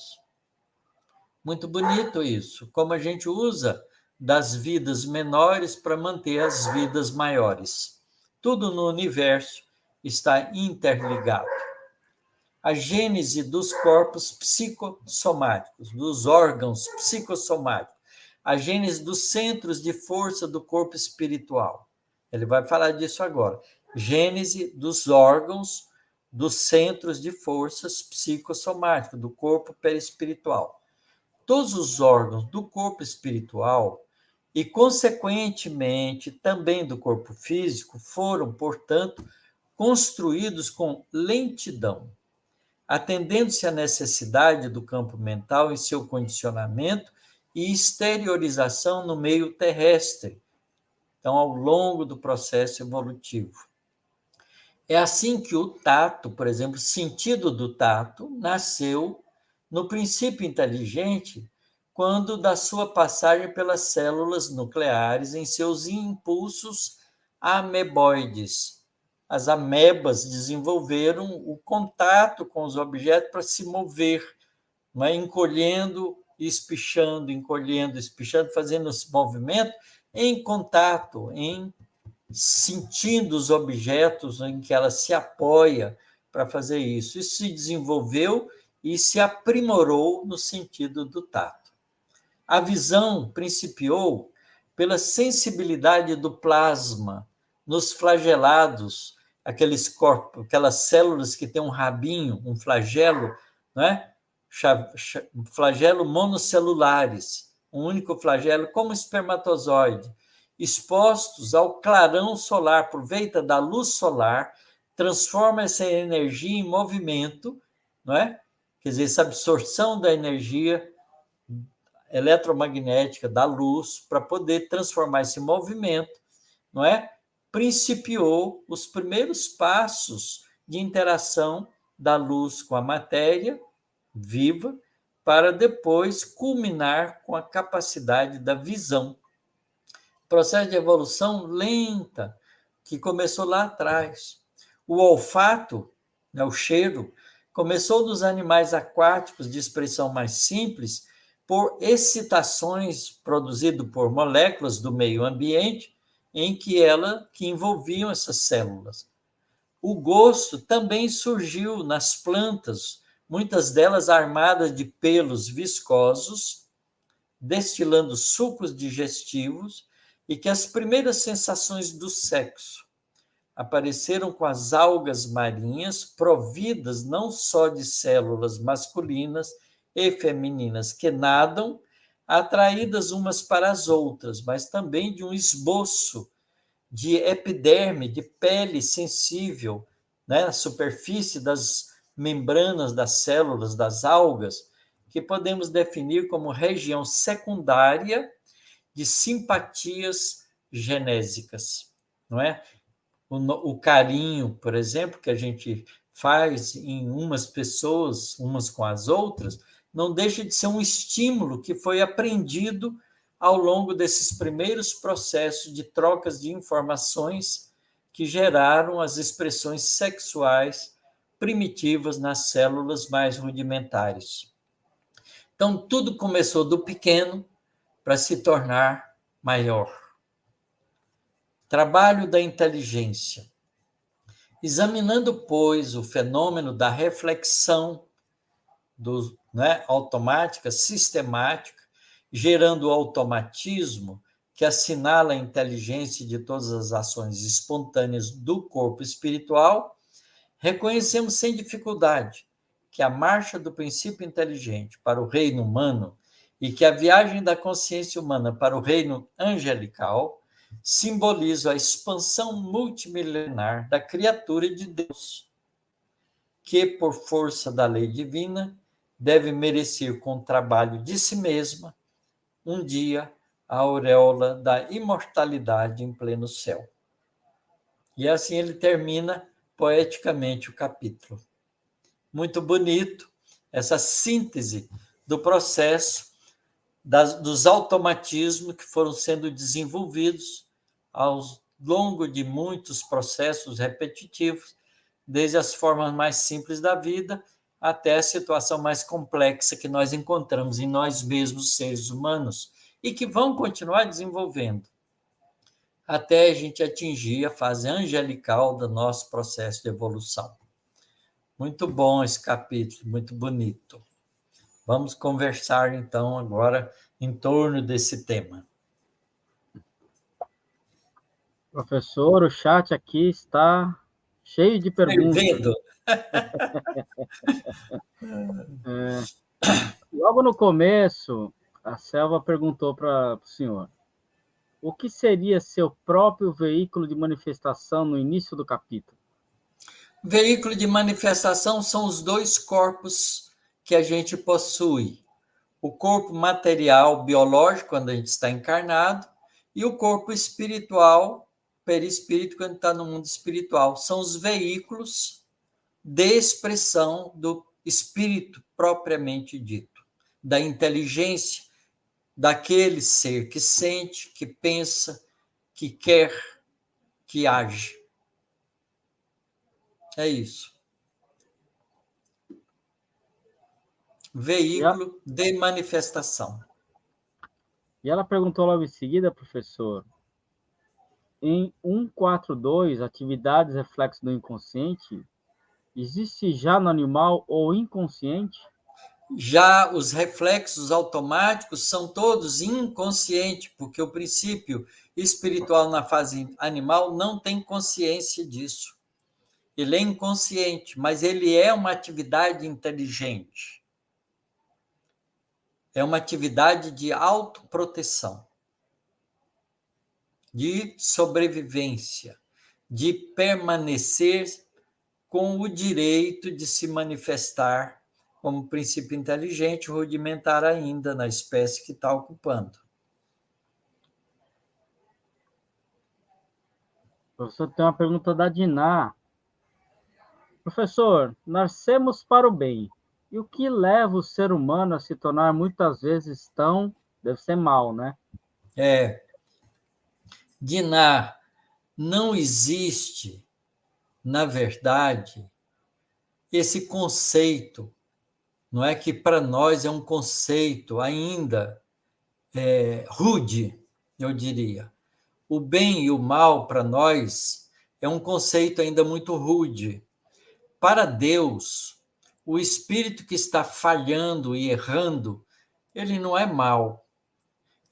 Muito bonito isso, como a gente usa das vidas menores para manter as vidas maiores. Tudo no universo está interligado. A gênese dos corpos psicossomáticos, dos órgãos psicossomáticos, a gênese dos centros de força do corpo espiritual. Ele vai falar disso agora. Gênese dos órgãos, dos centros de forças psicossomáticos, do corpo perispiritual. Todos os órgãos do corpo espiritual e, consequentemente, também do corpo físico, foram, portanto, construídos com lentidão, atendendo-se à necessidade do campo mental em seu condicionamento e exteriorização no meio terrestre, então, ao longo do processo evolutivo. É assim que o tato, por exemplo, o sentido do tato, nasceu no princípio inteligente, quando da sua passagem pelas células nucleares em seus impulsos ameboides. As amebas desenvolveram o contato com os objetos para se mover, encolhendo e espichando, encolhendo, espichando, fazendo esse movimento em contato, sentindo os objetos em que ela se apoia para fazer isso. Isso se desenvolveu e se aprimorou no sentido do tato. A visão principiou pela sensibilidade do plasma nos flagelados, aqueles corpos, aquelas células que têm um rabinho, um flagelo, não é? Flagelo monocelulares, um único flagelo, como espermatozoide, expostos ao clarão solar, por via da luz solar, transforma essa energia em movimento, não é? Quer dizer, essa absorção da energia eletromagnética da luz para poder transformar esse movimento, não é? Principiou os primeiros passos de interação da luz com a matéria viva, para depois culminar com a capacidade da visão. Processo de evolução lenta, que começou lá atrás. O olfato, o cheiro, começou dos animais aquáticos de expressão mais simples, por excitações produzidas por moléculas do meio ambiente que envolviam essas células. O gosto também surgiu nas plantas, muitas delas armadas de pelos viscosos, destilando sucos digestivos, e que as primeiras sensações do sexo apareceram com as algas marinhas, providas não só de células masculinas e femininas que nadam, atraídas umas para as outras, mas também de um esboço de epiderme, de pele sensível, né, na superfície das membranas das células, das algas, que podemos definir como região secundária de simpatias genésicas, não é? O carinho, por exemplo, que a gente faz em umas pessoas, umas com as outras, não deixa de ser um estímulo que foi aprendido ao longo desses primeiros processos de trocas de informações que geraram as expressões sexuais primitivas nas células mais rudimentares. Então, tudo começou do pequeno para se tornar maior. Trabalho da inteligência. Examinando, pois, o fenômeno da reflexão automática, sistemática, gerando o automatismo que assinala a inteligência de todas as ações espontâneas do corpo espiritual, reconhecemos sem dificuldade que a marcha do princípio inteligente para o reino humano e que a viagem da consciência humana para o reino angelical simboliza a expansão multimilenar da criatura de Deus, que, por força da lei divina, deve merecer com o trabalho de si mesma, um dia, a auréola da imortalidade em pleno céu. E assim ele termina poeticamente o capítulo. Muito bonito essa síntese do processo dos automatismos que foram sendo desenvolvidos ao longo de muitos processos repetitivos, desde as formas mais simples da vida até a situação mais complexa que nós encontramos em nós mesmos, seres humanos, e que vão continuar desenvolvendo, até a gente atingir a fase angelical do nosso processo de evolução. Muito bom esse capítulo, muito bonito. Vamos conversar, então, agora em torno desse tema. Professor, o chat aqui está cheio de perguntas. Fervendo. Logo no começo, a Selva perguntou para o senhor: o que seria seu próprio veículo de manifestação no início do capítulo? Veículo de manifestação são os dois corpos que a gente possui. O corpo material, biológico, quando a gente está encarnado, e o corpo espiritual, perispírito, quando está no mundo espiritual. São os veículos de expressão do espírito propriamente dito, da inteligência, daquele ser que sente, que pensa, que quer, que age. É isso. Veículo de manifestação. E ela perguntou logo em seguida, professor, em 142, atividades reflexo do inconsciente, existe já no animal o inconsciente? Já os reflexos automáticos são todos inconscientes, porque o princípio espiritual na fase animal não tem consciência disso. Ele é inconsciente, mas ele é uma atividade inteligente. É uma atividade de autoproteção, de sobrevivência, de permanecer com o direito de se manifestar como princípio inteligente, rudimentar ainda na espécie que está ocupando. Professor, tem uma pergunta da Diná. Professor, nascemos para o bem. E o que leva o ser humano a se tornar muitas vezes tão... Deve ser mal, né? Diná, não existe, na verdade, esse conceito. Não é que para nós é um conceito ainda rude, eu diria. O bem e o mal, para nós, é um conceito ainda muito rude. Para Deus, o espírito que está falhando e errando, ele não é mal.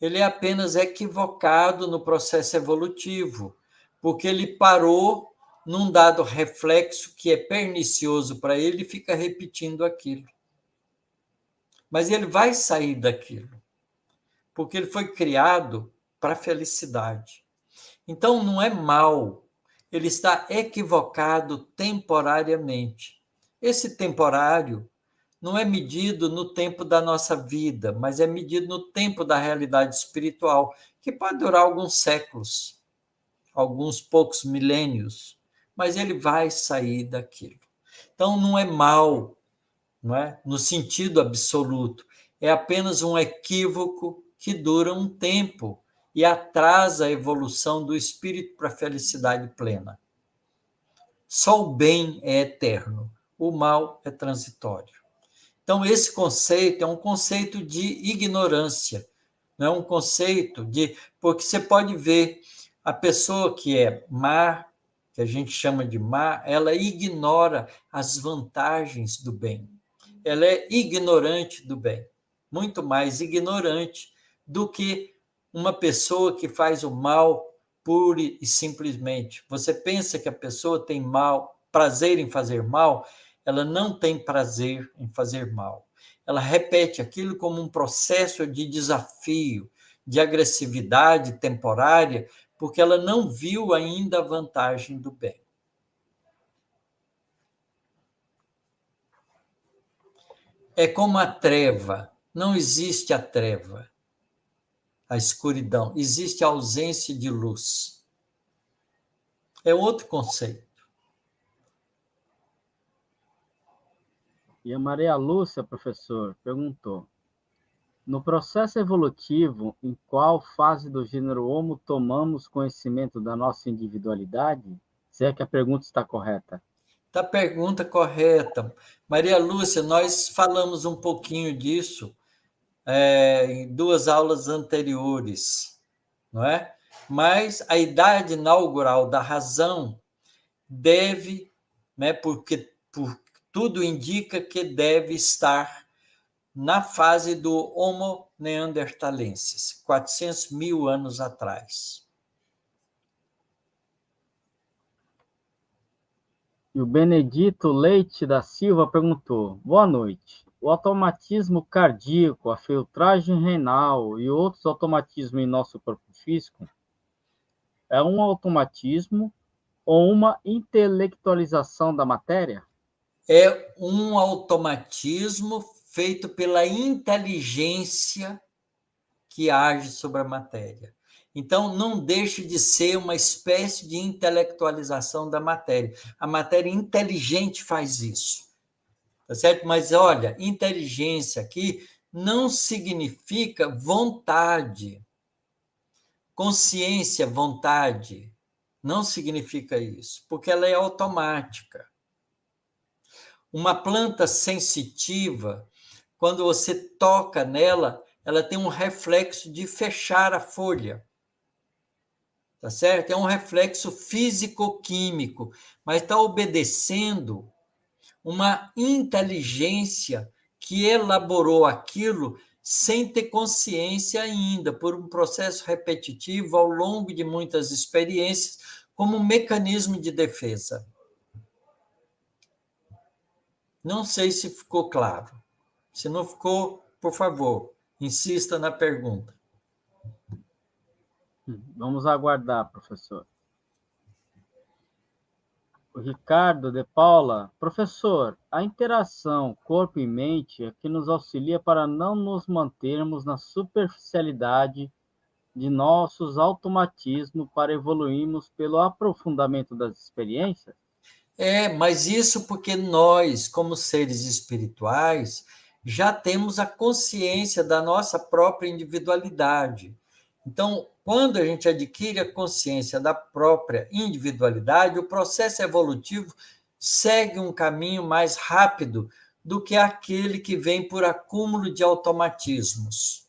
Ele é apenas equivocado no processo evolutivo, porque ele parou num dado reflexo que é pernicioso para ele e fica repetindo aquilo. Mas ele vai sair daquilo, porque ele foi criado para a felicidade. Então, não é mal, ele está equivocado temporariamente. Esse temporário não é medido no tempo da nossa vida, mas é medido no tempo da realidade espiritual, que pode durar alguns séculos, alguns poucos milênios, mas ele vai sair daquilo. Então, não é mal, não é? No sentido absoluto, é apenas um equívoco que dura um tempo e atrasa a evolução do espírito para a felicidade plena. Só o bem é eterno, o mal é transitório. Então, esse conceito é um conceito de ignorância, não é um conceito de... Porque você pode ver a pessoa que é má, que a gente chama de má, ela ignora as vantagens do bem. Ela é ignorante do bem, muito mais ignorante do que uma pessoa que faz o mal pura e simplesmente. Você pensa que a pessoa tem prazer em fazer mal, ela não tem prazer em fazer mal. Ela repete aquilo como um processo de desafio, de agressividade temporária, porque ela não viu ainda a vantagem do bem. É como a treva. Não existe a treva, a escuridão. Existe a ausência de luz. É outro conceito. E a Maria Lúcia, professor, perguntou: no processo evolutivo, em qual fase do gênero Homo tomamos conhecimento da nossa individualidade? Se é que a pergunta está correta. Tá, pergunta correta. Maria Lúcia, nós falamos um pouquinho disso em 2 aulas anteriores, não é? Mas a idade inaugural da razão deve, né, por tudo indica que deve estar na fase do Homo neanderthalensis, 400 mil anos atrás. E o Benedito Leite da Silva perguntou: boa noite. O automatismo cardíaco, a filtragem renal e outros automatismos em nosso corpo físico é um automatismo ou uma intelectualização da matéria? É um automatismo feito pela inteligência que age sobre a matéria. Então, não deixe de ser uma espécie de intelectualização da matéria. A matéria inteligente faz isso, tá certo? Mas, olha, inteligência aqui não significa vontade. Consciência, vontade, não significa isso, porque ela é automática. Uma planta sensitiva, quando você toca nela, ela tem um reflexo de fechar a folha. Tá certo? É um reflexo físico-químico, mas está obedecendo uma inteligência que elaborou aquilo sem ter consciência ainda, por um processo repetitivo ao longo de muitas experiências, como um mecanismo de defesa. Não sei se ficou claro. Se não ficou, por favor, insista na pergunta. Vamos aguardar, professor. O Ricardo de Paula, professor, a interação corpo e mente é que nos auxilia para não nos mantermos na superficialidade de nossos automatismos para evoluirmos pelo aprofundamento das experiências? Mas isso porque nós, como seres espirituais, já temos a consciência da nossa própria individualidade. Então, quando a gente adquire a consciência da própria individualidade, o processo evolutivo segue um caminho mais rápido do que aquele que vem por acúmulo de automatismos.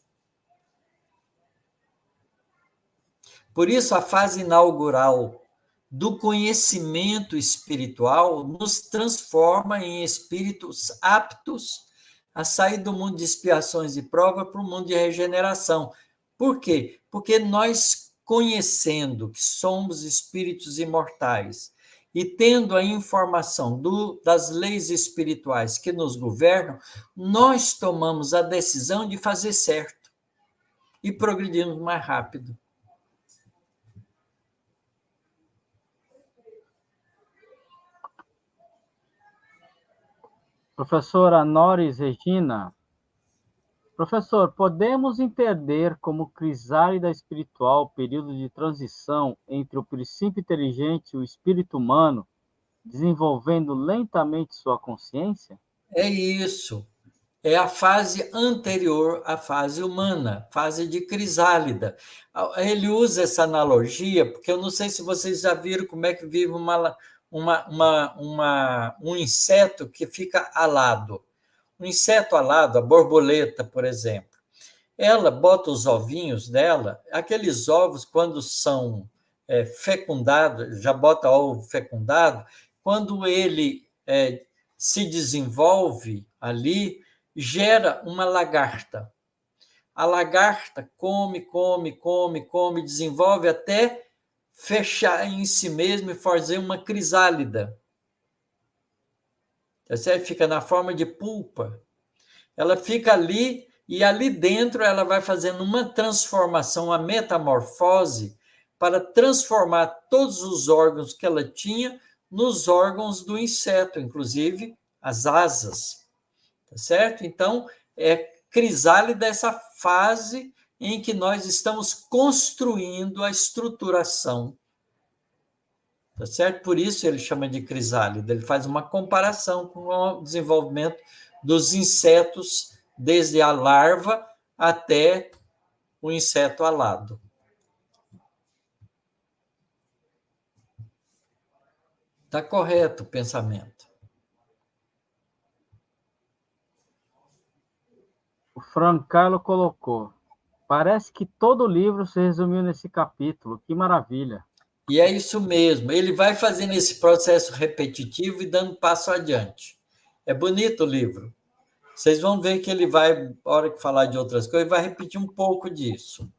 Por isso, a fase inaugural do conhecimento espiritual nos transforma em espíritos aptos a sair do mundo de expiações e prova para o mundo de regeneração. Por quê? Porque nós, conhecendo que somos espíritos imortais e tendo a informação das leis espirituais que nos governam, nós tomamos a decisão de fazer certo e progredimos mais rápido. Professora Noris Regina, professor, podemos entender como crisálida espiritual o período de transição entre o princípio inteligente e o espírito humano, desenvolvendo lentamente sua consciência? É isso. É a fase anterior à fase humana, fase de crisálida. Ele usa essa analogia, porque eu não sei se vocês já viram como é que vive um inseto que fica alado. Um inseto alado, a borboleta, por exemplo, ela bota os ovinhos dela, aqueles ovos, quando são fecundados, já bota ovo fecundado, quando ele se desenvolve ali, gera uma lagarta. A lagarta come, desenvolve até fechar em si mesma e fazer uma crisálida. Você fica na forma de pulpa. Ela fica ali e ali dentro ela vai fazendo uma transformação, uma metamorfose, para transformar todos os órgãos que ela tinha nos órgãos do inseto, inclusive as asas. Tá certo? Então, crisálida essa fase em que nós estamos construindo a estruturação. Tá certo? Por isso ele chama de crisálida. Ele faz uma comparação com o desenvolvimento dos insetos, desde a larva até o inseto alado. Está correto o pensamento. O Francarlo colocou. Parece que todo o livro se resumiu nesse capítulo. Que maravilha. E é isso mesmo. Ele vai fazendo esse processo repetitivo e dando passo adiante. É bonito o livro. Vocês vão ver que ele vai, na hora que falar de outras coisas, vai repetir um pouco disso.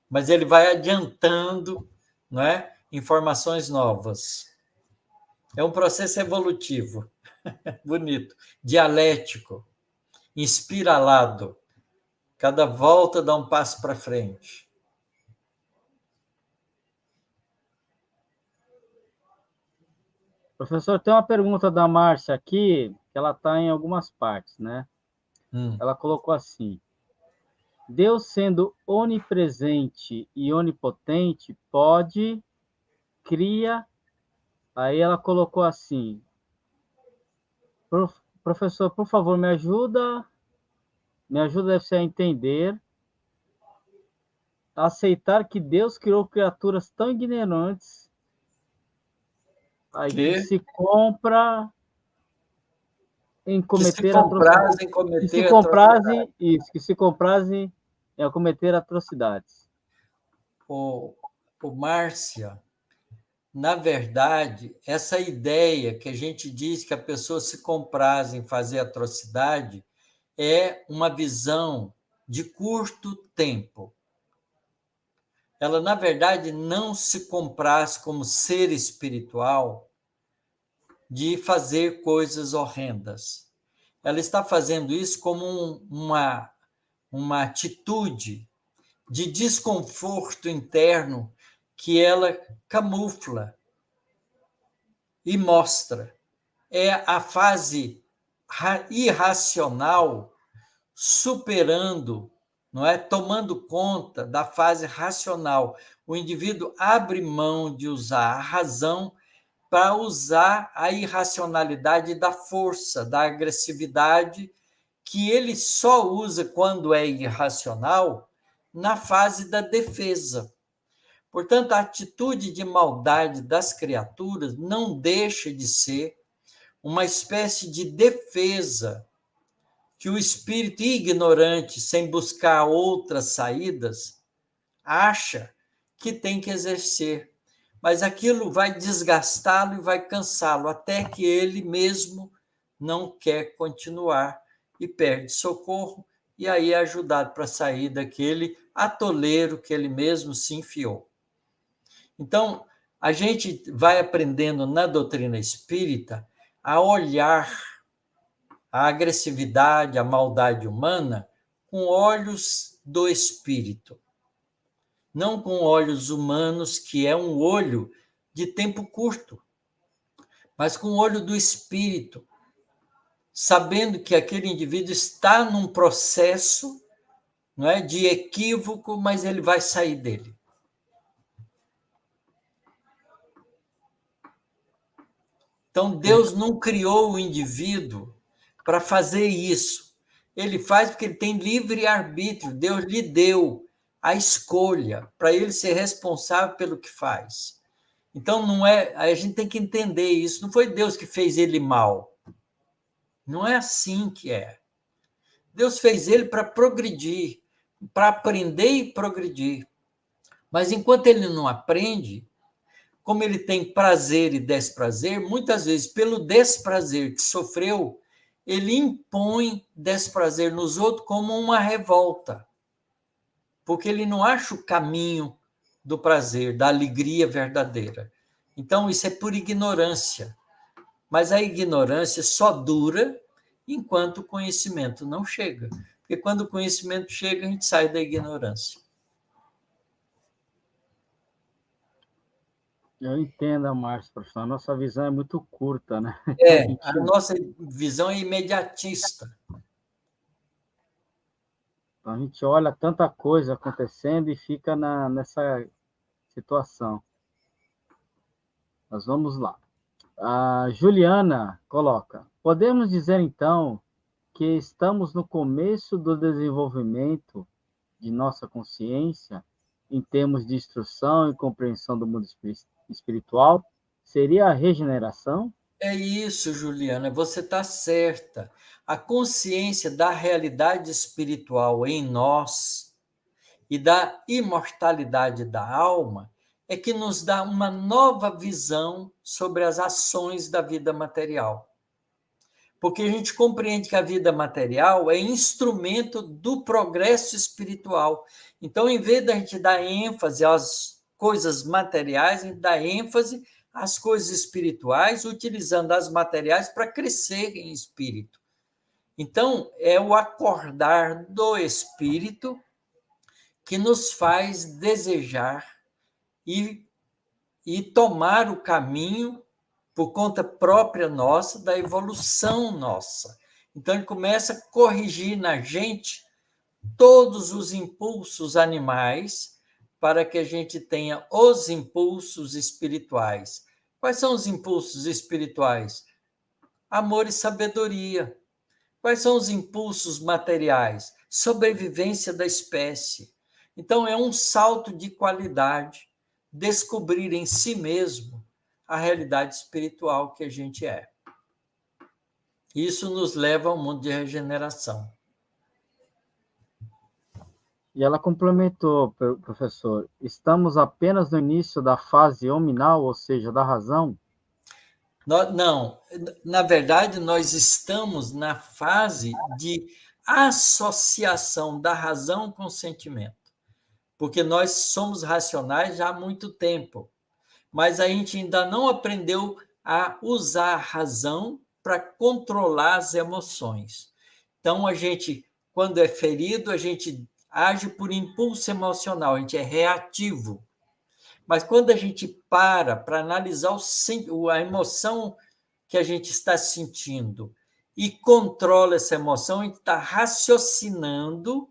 Mas ele vai adiantando, não é? Informações novas. É um processo evolutivo. Bonito. Dialético. Inspiralado. Cada volta dá um passo para frente. Professor, tem uma pergunta da Márcia aqui, que ela está em algumas partes, né? Ela colocou assim: Deus sendo onipresente e onipotente, pode, cria. Aí ela colocou assim: professor, por favor, me ajuda deve-se a entender, a aceitar que Deus criou criaturas tão ignorantes, aí, que se compra em cometer atrocidades. Que se comprazem em cometer atrocidades. O Márcia, na verdade, essa ideia que a gente diz que a pessoa se compraz em fazer atrocidade é uma visão de curto tempo. Ela, na verdade, não se compraz como ser espiritual de fazer coisas horrendas. Ela está fazendo isso como uma atitude de desconforto interno que ela camufla e mostra. É a fase irracional superando, não é? Tomando conta da fase racional. O indivíduo abre mão de usar a razão para usar a irracionalidade da força, da agressividade, que ele só usa quando é irracional na fase da defesa. Portanto, a atitude de maldade das criaturas não deixa de ser uma espécie de defesa que o espírito ignorante, sem buscar outras saídas, acha que tem que exercer. Mas aquilo vai desgastá-lo e vai cansá-lo, até que ele mesmo não quer continuar e perde socorro, e aí é ajudado para sair daquele atoleiro que ele mesmo se enfiou. Então, a gente vai aprendendo na doutrina espírita a olhar a agressividade, a maldade humana com olhos do espírito, não com olhos humanos, que é um olho de tempo curto, mas com o olho do espírito, sabendo que aquele indivíduo está num processo, não é, de equívoco, mas ele vai sair dele. Então, Deus não criou o indivíduo para fazer isso. Ele faz porque ele tem livre-arbítrio. Deus lhe deu a escolha para ele ser responsável pelo que faz. Então, não é, a gente tem que entender isso. Não foi Deus que fez ele mal. Não é assim que é. Deus fez ele para progredir, para aprender e progredir. Mas enquanto ele não aprende, como ele tem prazer e desprazer, muitas vezes, pelo desprazer que sofreu, ele impõe desprazer nos outros como uma revolta, porque ele não acha o caminho do prazer, da alegria verdadeira. Então, isso é por ignorância. Mas a ignorância só dura enquanto o conhecimento não chega. Porque quando o conhecimento chega, a gente sai da ignorância. Eu entendo, Márcio, professor. A nossa visão é muito curta, né? A nossa visão é imediatista. A gente olha tanta coisa acontecendo e fica nessa situação. Mas vamos lá. A Juliana coloca: podemos dizer, então, que estamos no começo do desenvolvimento de nossa consciência em termos de instrução e compreensão do mundo espiritual? seria a regeneração? É isso, Juliana, você está certa. A consciência da realidade espiritual em nós e da imortalidade da alma é que nos dá uma nova visão sobre as ações da vida material. Porque a gente compreende que a vida material é instrumento do progresso espiritual. Então, em vez da gente dar ênfase às coisas materiais, a gente dá ênfase às coisas espirituais, utilizando as materiais para crescer em espírito. Então, é o acordar do espírito que nos faz desejar e tomar o caminho por conta própria nossa, da evolução nossa. Então, ele começa a corrigir na gente todos os impulsos animais para que a gente tenha os impulsos espirituais. Quais são os impulsos espirituais? Amor e sabedoria. Quais são os impulsos materiais? Sobrevivência da espécie. Então, é um salto de qualidade descobrir em si mesmo a realidade espiritual que a gente é. Isso nos leva ao mundo de regeneração. E ela complementou, professor, estamos apenas no início da fase hominal, ou seja, da razão? Não, na verdade, nós estamos na fase de associação da razão com o sentimento, porque nós somos racionais já há muito tempo, mas a gente ainda não aprendeu a usar a razão para controlar as emoções. Então, a gente, quando é ferido, a gente age por impulso emocional, a gente é reativo. Mas quando a gente para analisar a emoção que a gente está sentindo e controla essa emoção, a gente está raciocinando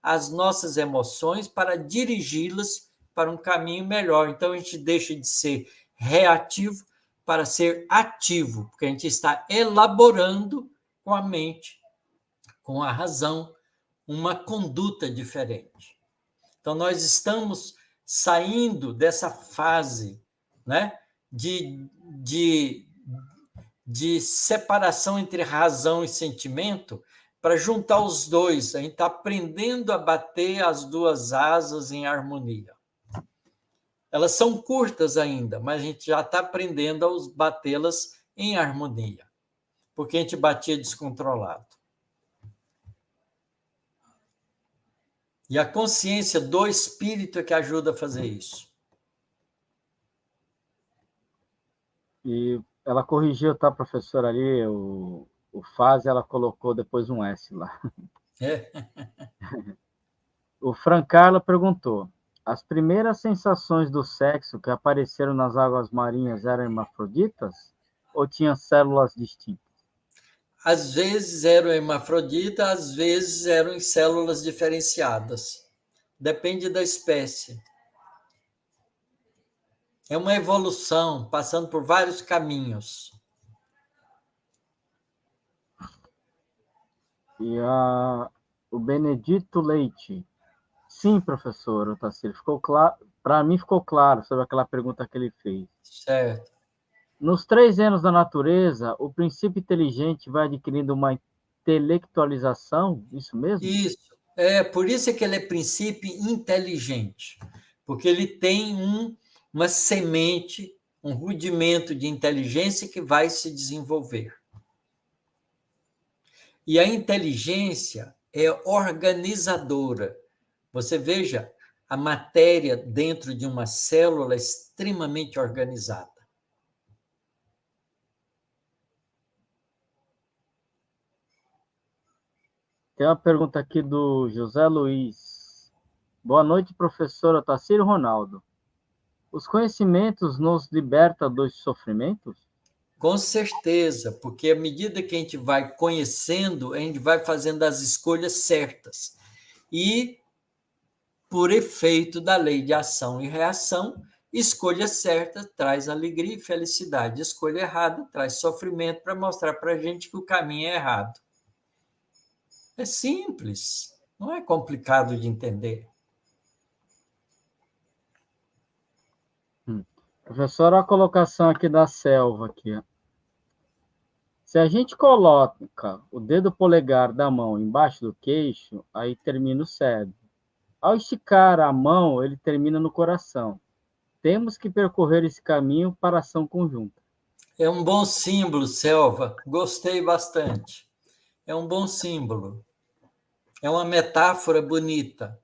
as nossas emoções para dirigi-las para um caminho melhor. Então, a gente deixa de ser reativo para ser ativo, porque a gente está elaborando com a mente, com a razão, uma conduta diferente. Então, nós estamos saindo dessa fase, né, de separação entre razão e sentimento para juntar os dois. A gente está aprendendo a bater as duas asas em harmonia. Elas são curtas ainda, mas a gente já está aprendendo a batê-las em harmonia, porque a gente batia descontrolado. E a consciência do espírito é que ajuda a fazer isso. E ela corrigiu, tá, professora, ali, o fase, ela colocou depois um S lá. É. O Francarla perguntou, as primeiras sensações do sexo que apareceram nas águas marinhas eram hermafroditas ou tinham células distintas? Às vezes eram hermafroditas, às vezes eram em células diferenciadas. Depende da espécie. É uma evolução, passando por vários caminhos. E o Benedito Leite. Sim, professor Otacílio, ficou claro, para mim ficou claro sobre aquela pergunta que ele fez. Certo. Nos 3 anos da natureza, o princípio inteligente vai adquirindo uma intelectualização, isso mesmo? Isso. Por isso é que ele é princípio inteligente, porque ele tem uma semente, um rudimento de inteligência que vai se desenvolver. E a inteligência é organizadora. Você veja, a matéria dentro de uma célula é extremamente organizada. Tem uma pergunta aqui do José Luiz. Boa noite, professor Otacílio Ronaldo. Os conhecimentos nos libertam dos sofrimentos? Com certeza, porque à medida que a gente vai conhecendo, a gente vai fazendo as escolhas certas. E, por efeito da lei de ação e reação, escolha certa traz alegria e felicidade. Escolha errada traz sofrimento para mostrar para a gente que o caminho é errado. É simples, não é complicado de entender. Professor, a colocação aqui da Selva aqui, ó. Se a gente coloca o dedo polegar da mão embaixo do queixo, aí termina o cérebro. Ao esticar a mão, ele termina no coração. Temos que percorrer esse caminho para ação conjunta. É um bom símbolo, Selva. Gostei bastante. É um bom símbolo. É uma metáfora bonita.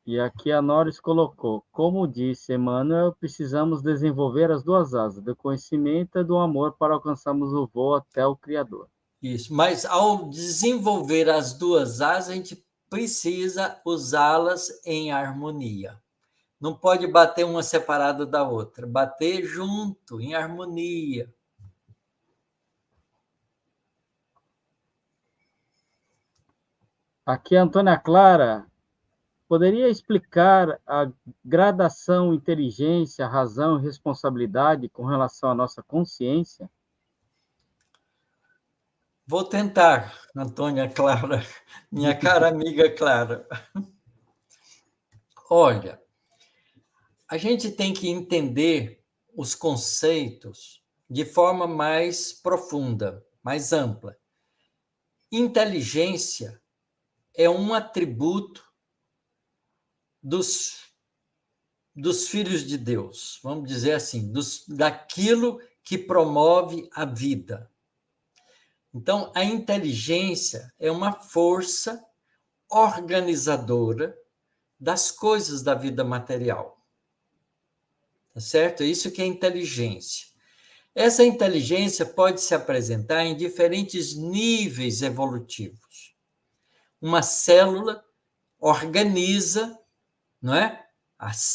E aqui a Norris colocou, como disse Emmanuel, precisamos desenvolver as duas asas, do conhecimento e do amor para alcançarmos o voo até o Criador. Isso. Mas ao desenvolver as duas asas, a gente precisa usá-las em harmonia. Não pode bater uma separada da outra, bater junto, em harmonia. Aqui a Antônia Clara poderia explicar a gradação inteligência, razão e responsabilidade com relação à nossa consciência? Vou tentar, Antônia Clara, minha cara amiga Clara. Olha, a gente tem que entender os conceitos de forma mais profunda, mais ampla. Inteligência é um atributo dos filhos de Deus, vamos dizer assim, daquilo que promove a vida. Então, a inteligência é uma força organizadora das coisas da vida material. Tá certo? É isso que é inteligência. Essa inteligência pode se apresentar em diferentes níveis evolutivos. Uma célula organiza, não é?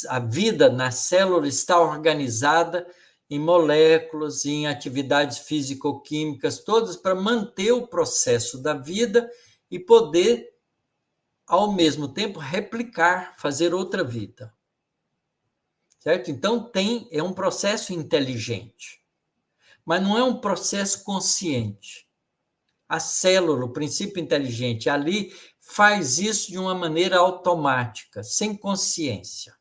A vida na célula está organizada em moléculas, em atividades físico-químicas, todas para manter o processo da vida e poder, ao mesmo tempo, replicar, fazer outra vida. Certo? Então, é um processo inteligente, mas não é um processo consciente. A célula, o princípio inteligente, ali faz isso de uma maneira automática, sem consciência.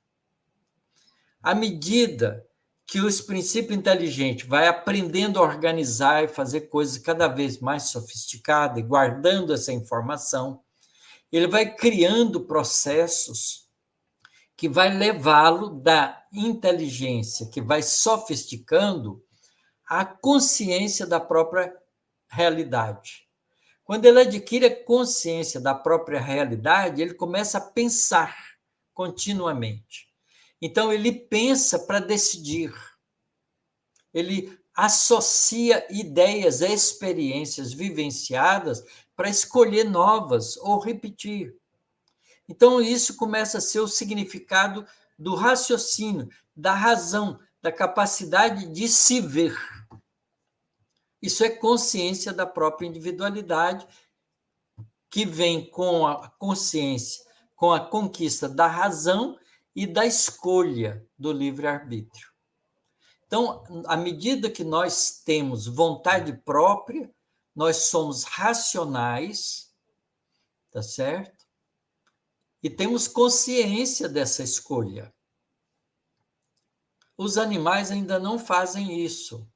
À medida que esse princípio inteligente vai aprendendo a organizar e fazer coisas cada vez mais sofisticadas e guardando essa informação, ele vai criando processos que vai levá-lo da inteligência, que vai sofisticando, à consciência da própria realidade. Quando ele adquire a consciência da própria realidade, ele começa a pensar continuamente. Então, ele pensa para decidir. Ele associa ideias a experiências vivenciadas para escolher novas ou repetir. Então, isso começa a ser o significado do raciocínio, da razão, da capacidade de se ver. Isso é consciência da própria individualidade, que vem com a consciência, com a conquista da razão e da escolha do livre-arbítrio. Então, à medida que nós temos vontade própria, nós somos racionais, tá certo? E temos consciência dessa escolha. Os animais ainda não fazem isso.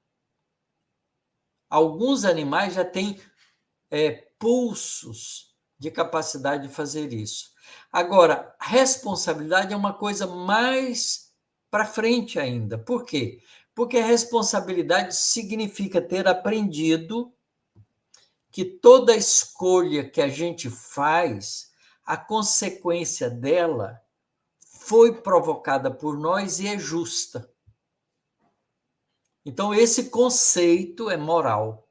Alguns animais já têm pulsos de capacidade de fazer isso. Agora, responsabilidade é uma coisa mais para frente ainda. Por quê? Porque a responsabilidade significa ter aprendido que toda escolha que a gente faz, a consequência dela foi provocada por nós e é justa. Então, esse conceito é moral.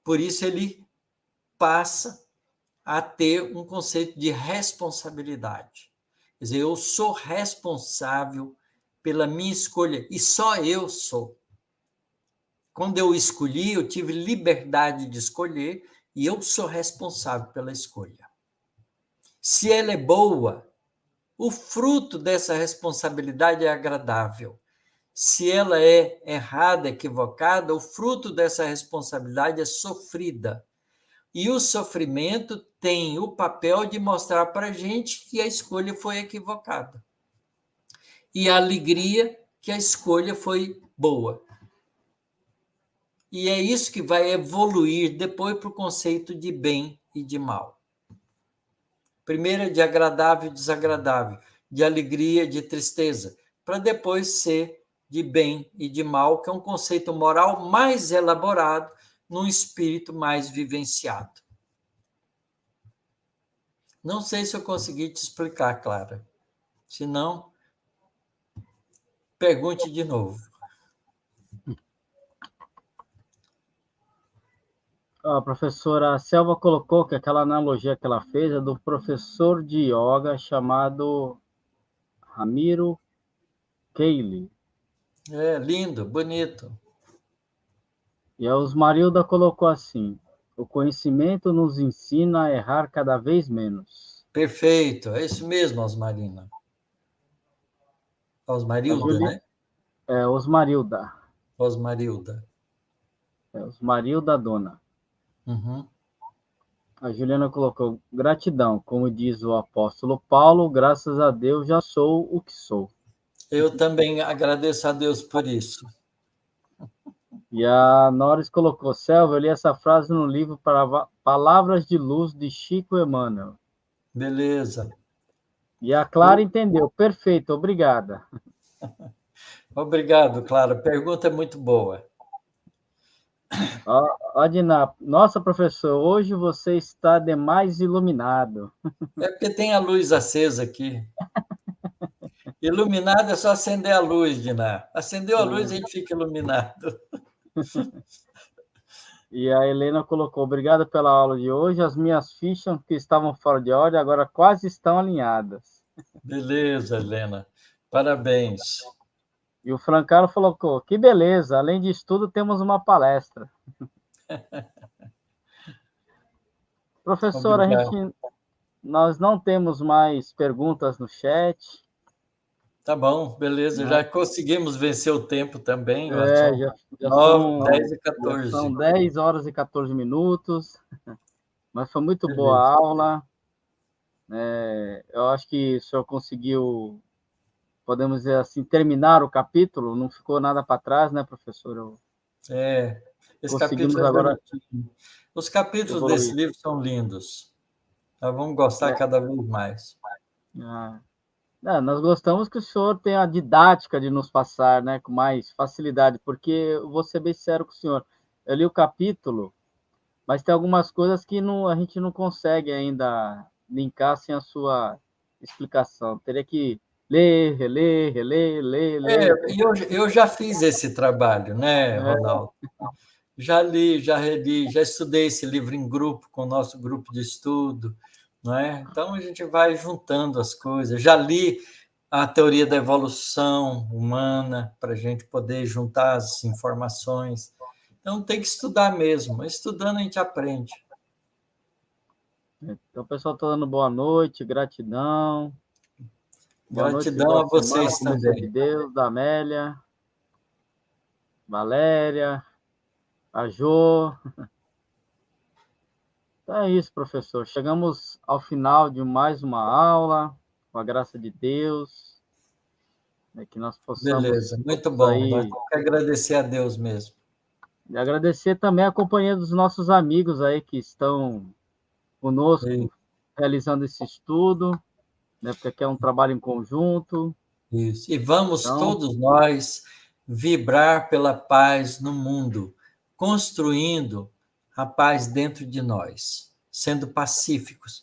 Por isso, ele passa a ter um conceito de responsabilidade. Quer dizer, eu sou responsável pela minha escolha, e só eu sou. Quando eu escolhi, eu tive liberdade de escolher, e eu sou responsável pela escolha. Se ela é boa, o fruto dessa responsabilidade é agradável. Se ela é errada, equivocada, o fruto dessa responsabilidade é sofrida. E o sofrimento tem o papel de mostrar para a gente que a escolha foi equivocada. e a alegria que a escolha foi boa. E é isso que vai evoluir depois para o conceito de bem e de mal. Primeiro é de agradável e desagradável, de alegria e de tristeza, para depois ser de bem e de mal, que é um conceito moral mais elaborado, num espírito mais vivenciado. Não sei se eu consegui te explicar, Clara. Se não, pergunte de novo. A professora Selva colocou que aquela analogia que ela fez é do professor de yoga chamado Ramiro Keili. É lindo, bonito. E a Osmarilda colocou assim: o conhecimento nos ensina a errar cada vez menos. Perfeito, é isso mesmo, Osmarina. A Osmarilda, Juli... né? Osmarilda. Osmarilda. Osmarilda Dona. Uhum. A Juliana colocou gratidão, como diz o apóstolo Paulo, graças a Deus já sou o que sou. Eu também agradeço a Deus por isso. E a Norris colocou, Selva, eu li essa frase no livro para Palavras de Luz de Chico Emmanuel. Beleza. E a Clara entendeu, perfeito, obrigada. Obrigado, Clara. A pergunta é muito boa. Adina, nossa, professor, hoje você está demais iluminado. É porque tem a luz acesa aqui. Iluminado é só acender a luz, Diná. Acendeu a luz, a gente fica iluminado. E a Helena colocou, obrigada pela aula de hoje. As minhas fichas que estavam fora de ordem agora quase estão alinhadas. Beleza, Helena. Parabéns. E o Francaro colocou, que beleza, além de tudo, temos uma palestra. Professor, Obrigado. nós não temos mais perguntas no chat. Tá bom, beleza. Né? Já conseguimos vencer o tempo também. Ó, são Já 9, 10 e já são 14. 10 horas e 14 minutos, mas foi muito boa Beleza. a aula. Eu acho que o senhor conseguiu, podemos dizer assim, terminar o capítulo, não ficou nada para trás, né, professor? Esse Conseguimos capítulo é agora bonitinho. Os capítulos desse evoluir. livro são lindos. Nós vamos gostar cada vez mais. Ah, nós gostamos que o senhor tenha a didática de nos passar, né, com mais facilidade, porque eu vou ser bem sincero com o senhor, eu li o capítulo, mas tem algumas coisas que não, a gente não consegue ainda linkar sem a sua explicação. Teria que ler, reler, reler, ler, ler. Eu já fiz esse trabalho, né, É, Ronaldo? Já li, já reli, já estudei esse livro em grupo, com o nosso grupo de estudo, não é? Então a gente vai juntando as coisas. Já li a teoria da evolução humana para a gente poder juntar as informações. Então tem que estudar mesmo. Estudando a gente aprende. então, o pessoal está dando boa noite, gratidão. Boa noite, Gratidão final a de semana, vocês com bênção de também. Deus, da Amélia, Valéria, a Jô. Então é isso, professor. Chegamos ao final de mais uma aula, com a graça de Deus, né, que nós possamos Beleza, muito todos bom. Nós aí. temos que agradecer a Deus mesmo. E agradecer também a companhia dos nossos amigos aí que estão conosco realizando esse estudo, né, porque aqui é um trabalho em conjunto. Isso. E vamos Então, todos nós vibrar pela paz no mundo, construindo a paz dentro de nós, sendo pacíficos.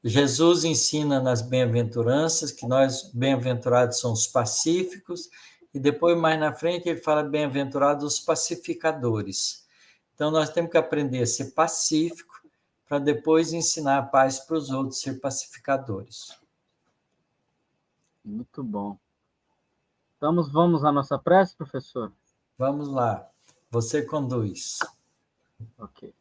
Jesus ensina nas bem-aventuranças que nós, bem-aventurados, são os pacíficos, e depois, mais na frente, ele fala bem-aventurados os pacificadores. Então, nós temos que aprender a ser pacífico para depois ensinar a paz para os outros, ser pacificadores. muito bom. Vamos à nossa prece, professor? Vamos lá, você conduz. Ok.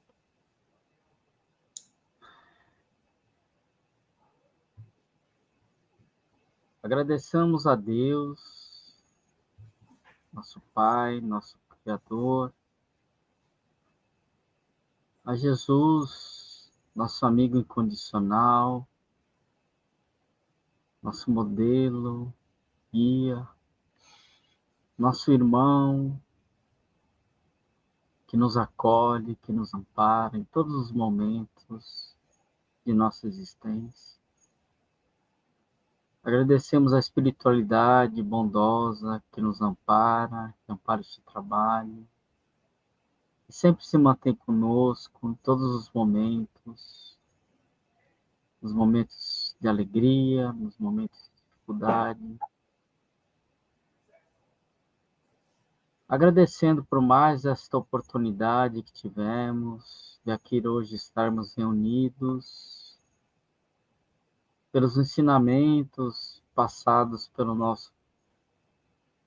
Agradecemos a Deus, nosso Pai, nosso Criador, a Jesus, nosso amigo incondicional, nosso modelo guia, nosso irmão que nos acolhe, que nos ampara em todos os momentos de nossa existência. Agradecemos a espiritualidade bondosa que nos ampara, que ampara este trabalho, e sempre se mantém conosco em todos os momentos, nos momentos de alegria, nos momentos de dificuldade. Agradecendo por mais esta oportunidade que tivemos de aqui hoje estarmos reunidos, pelos ensinamentos passados pelo nosso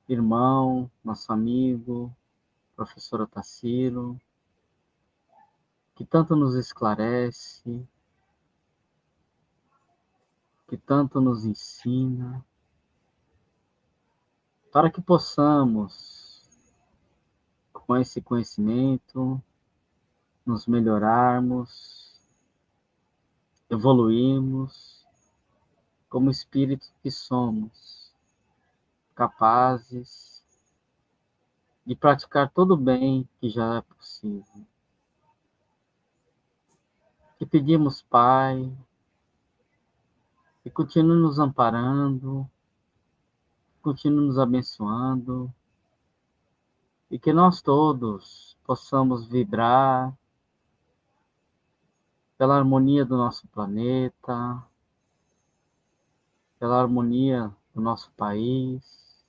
irmão, nosso amigo, professor Otacílio, que tanto nos esclarece, que tanto nos ensina, para que possamos, com esse conhecimento, nos melhorarmos, evoluirmos, como espíritos que somos, capazes de praticar todo o bem que já é possível. Que pedimos, Pai, que continue nos amparando, continue nos abençoando, e que nós todos possamos vibrar pela harmonia do nosso planeta, pela harmonia do nosso país,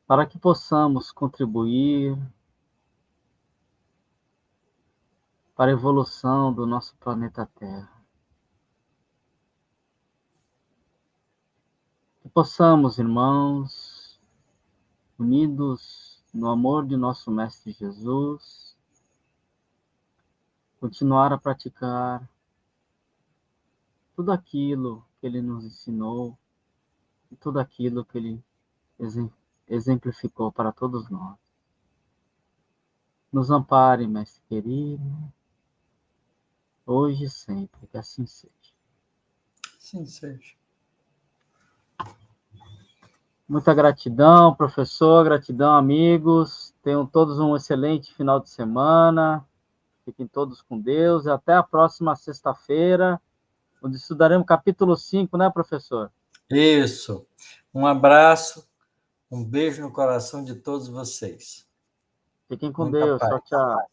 para que possamos contribuir para a evolução do nosso planeta Terra. Que possamos, irmãos, unidos no amor de nosso Mestre Jesus, continuar a praticar tudo aquilo que Ele nos ensinou e tudo aquilo que Ele exemplificou para todos nós. Nos ampare, Mestre querido, hoje e sempre, que assim seja. Sim, seja. Muita gratidão, professor, gratidão, amigos. Tenham todos um excelente final de semana. Fiquem todos com Deus. E até a próxima sexta-feira, onde estudaremos capítulo 5, né, professor? Isso. Um abraço, um beijo no coração de todos vocês. Fiquem com Muita Deus. paz. Tchau, tchau.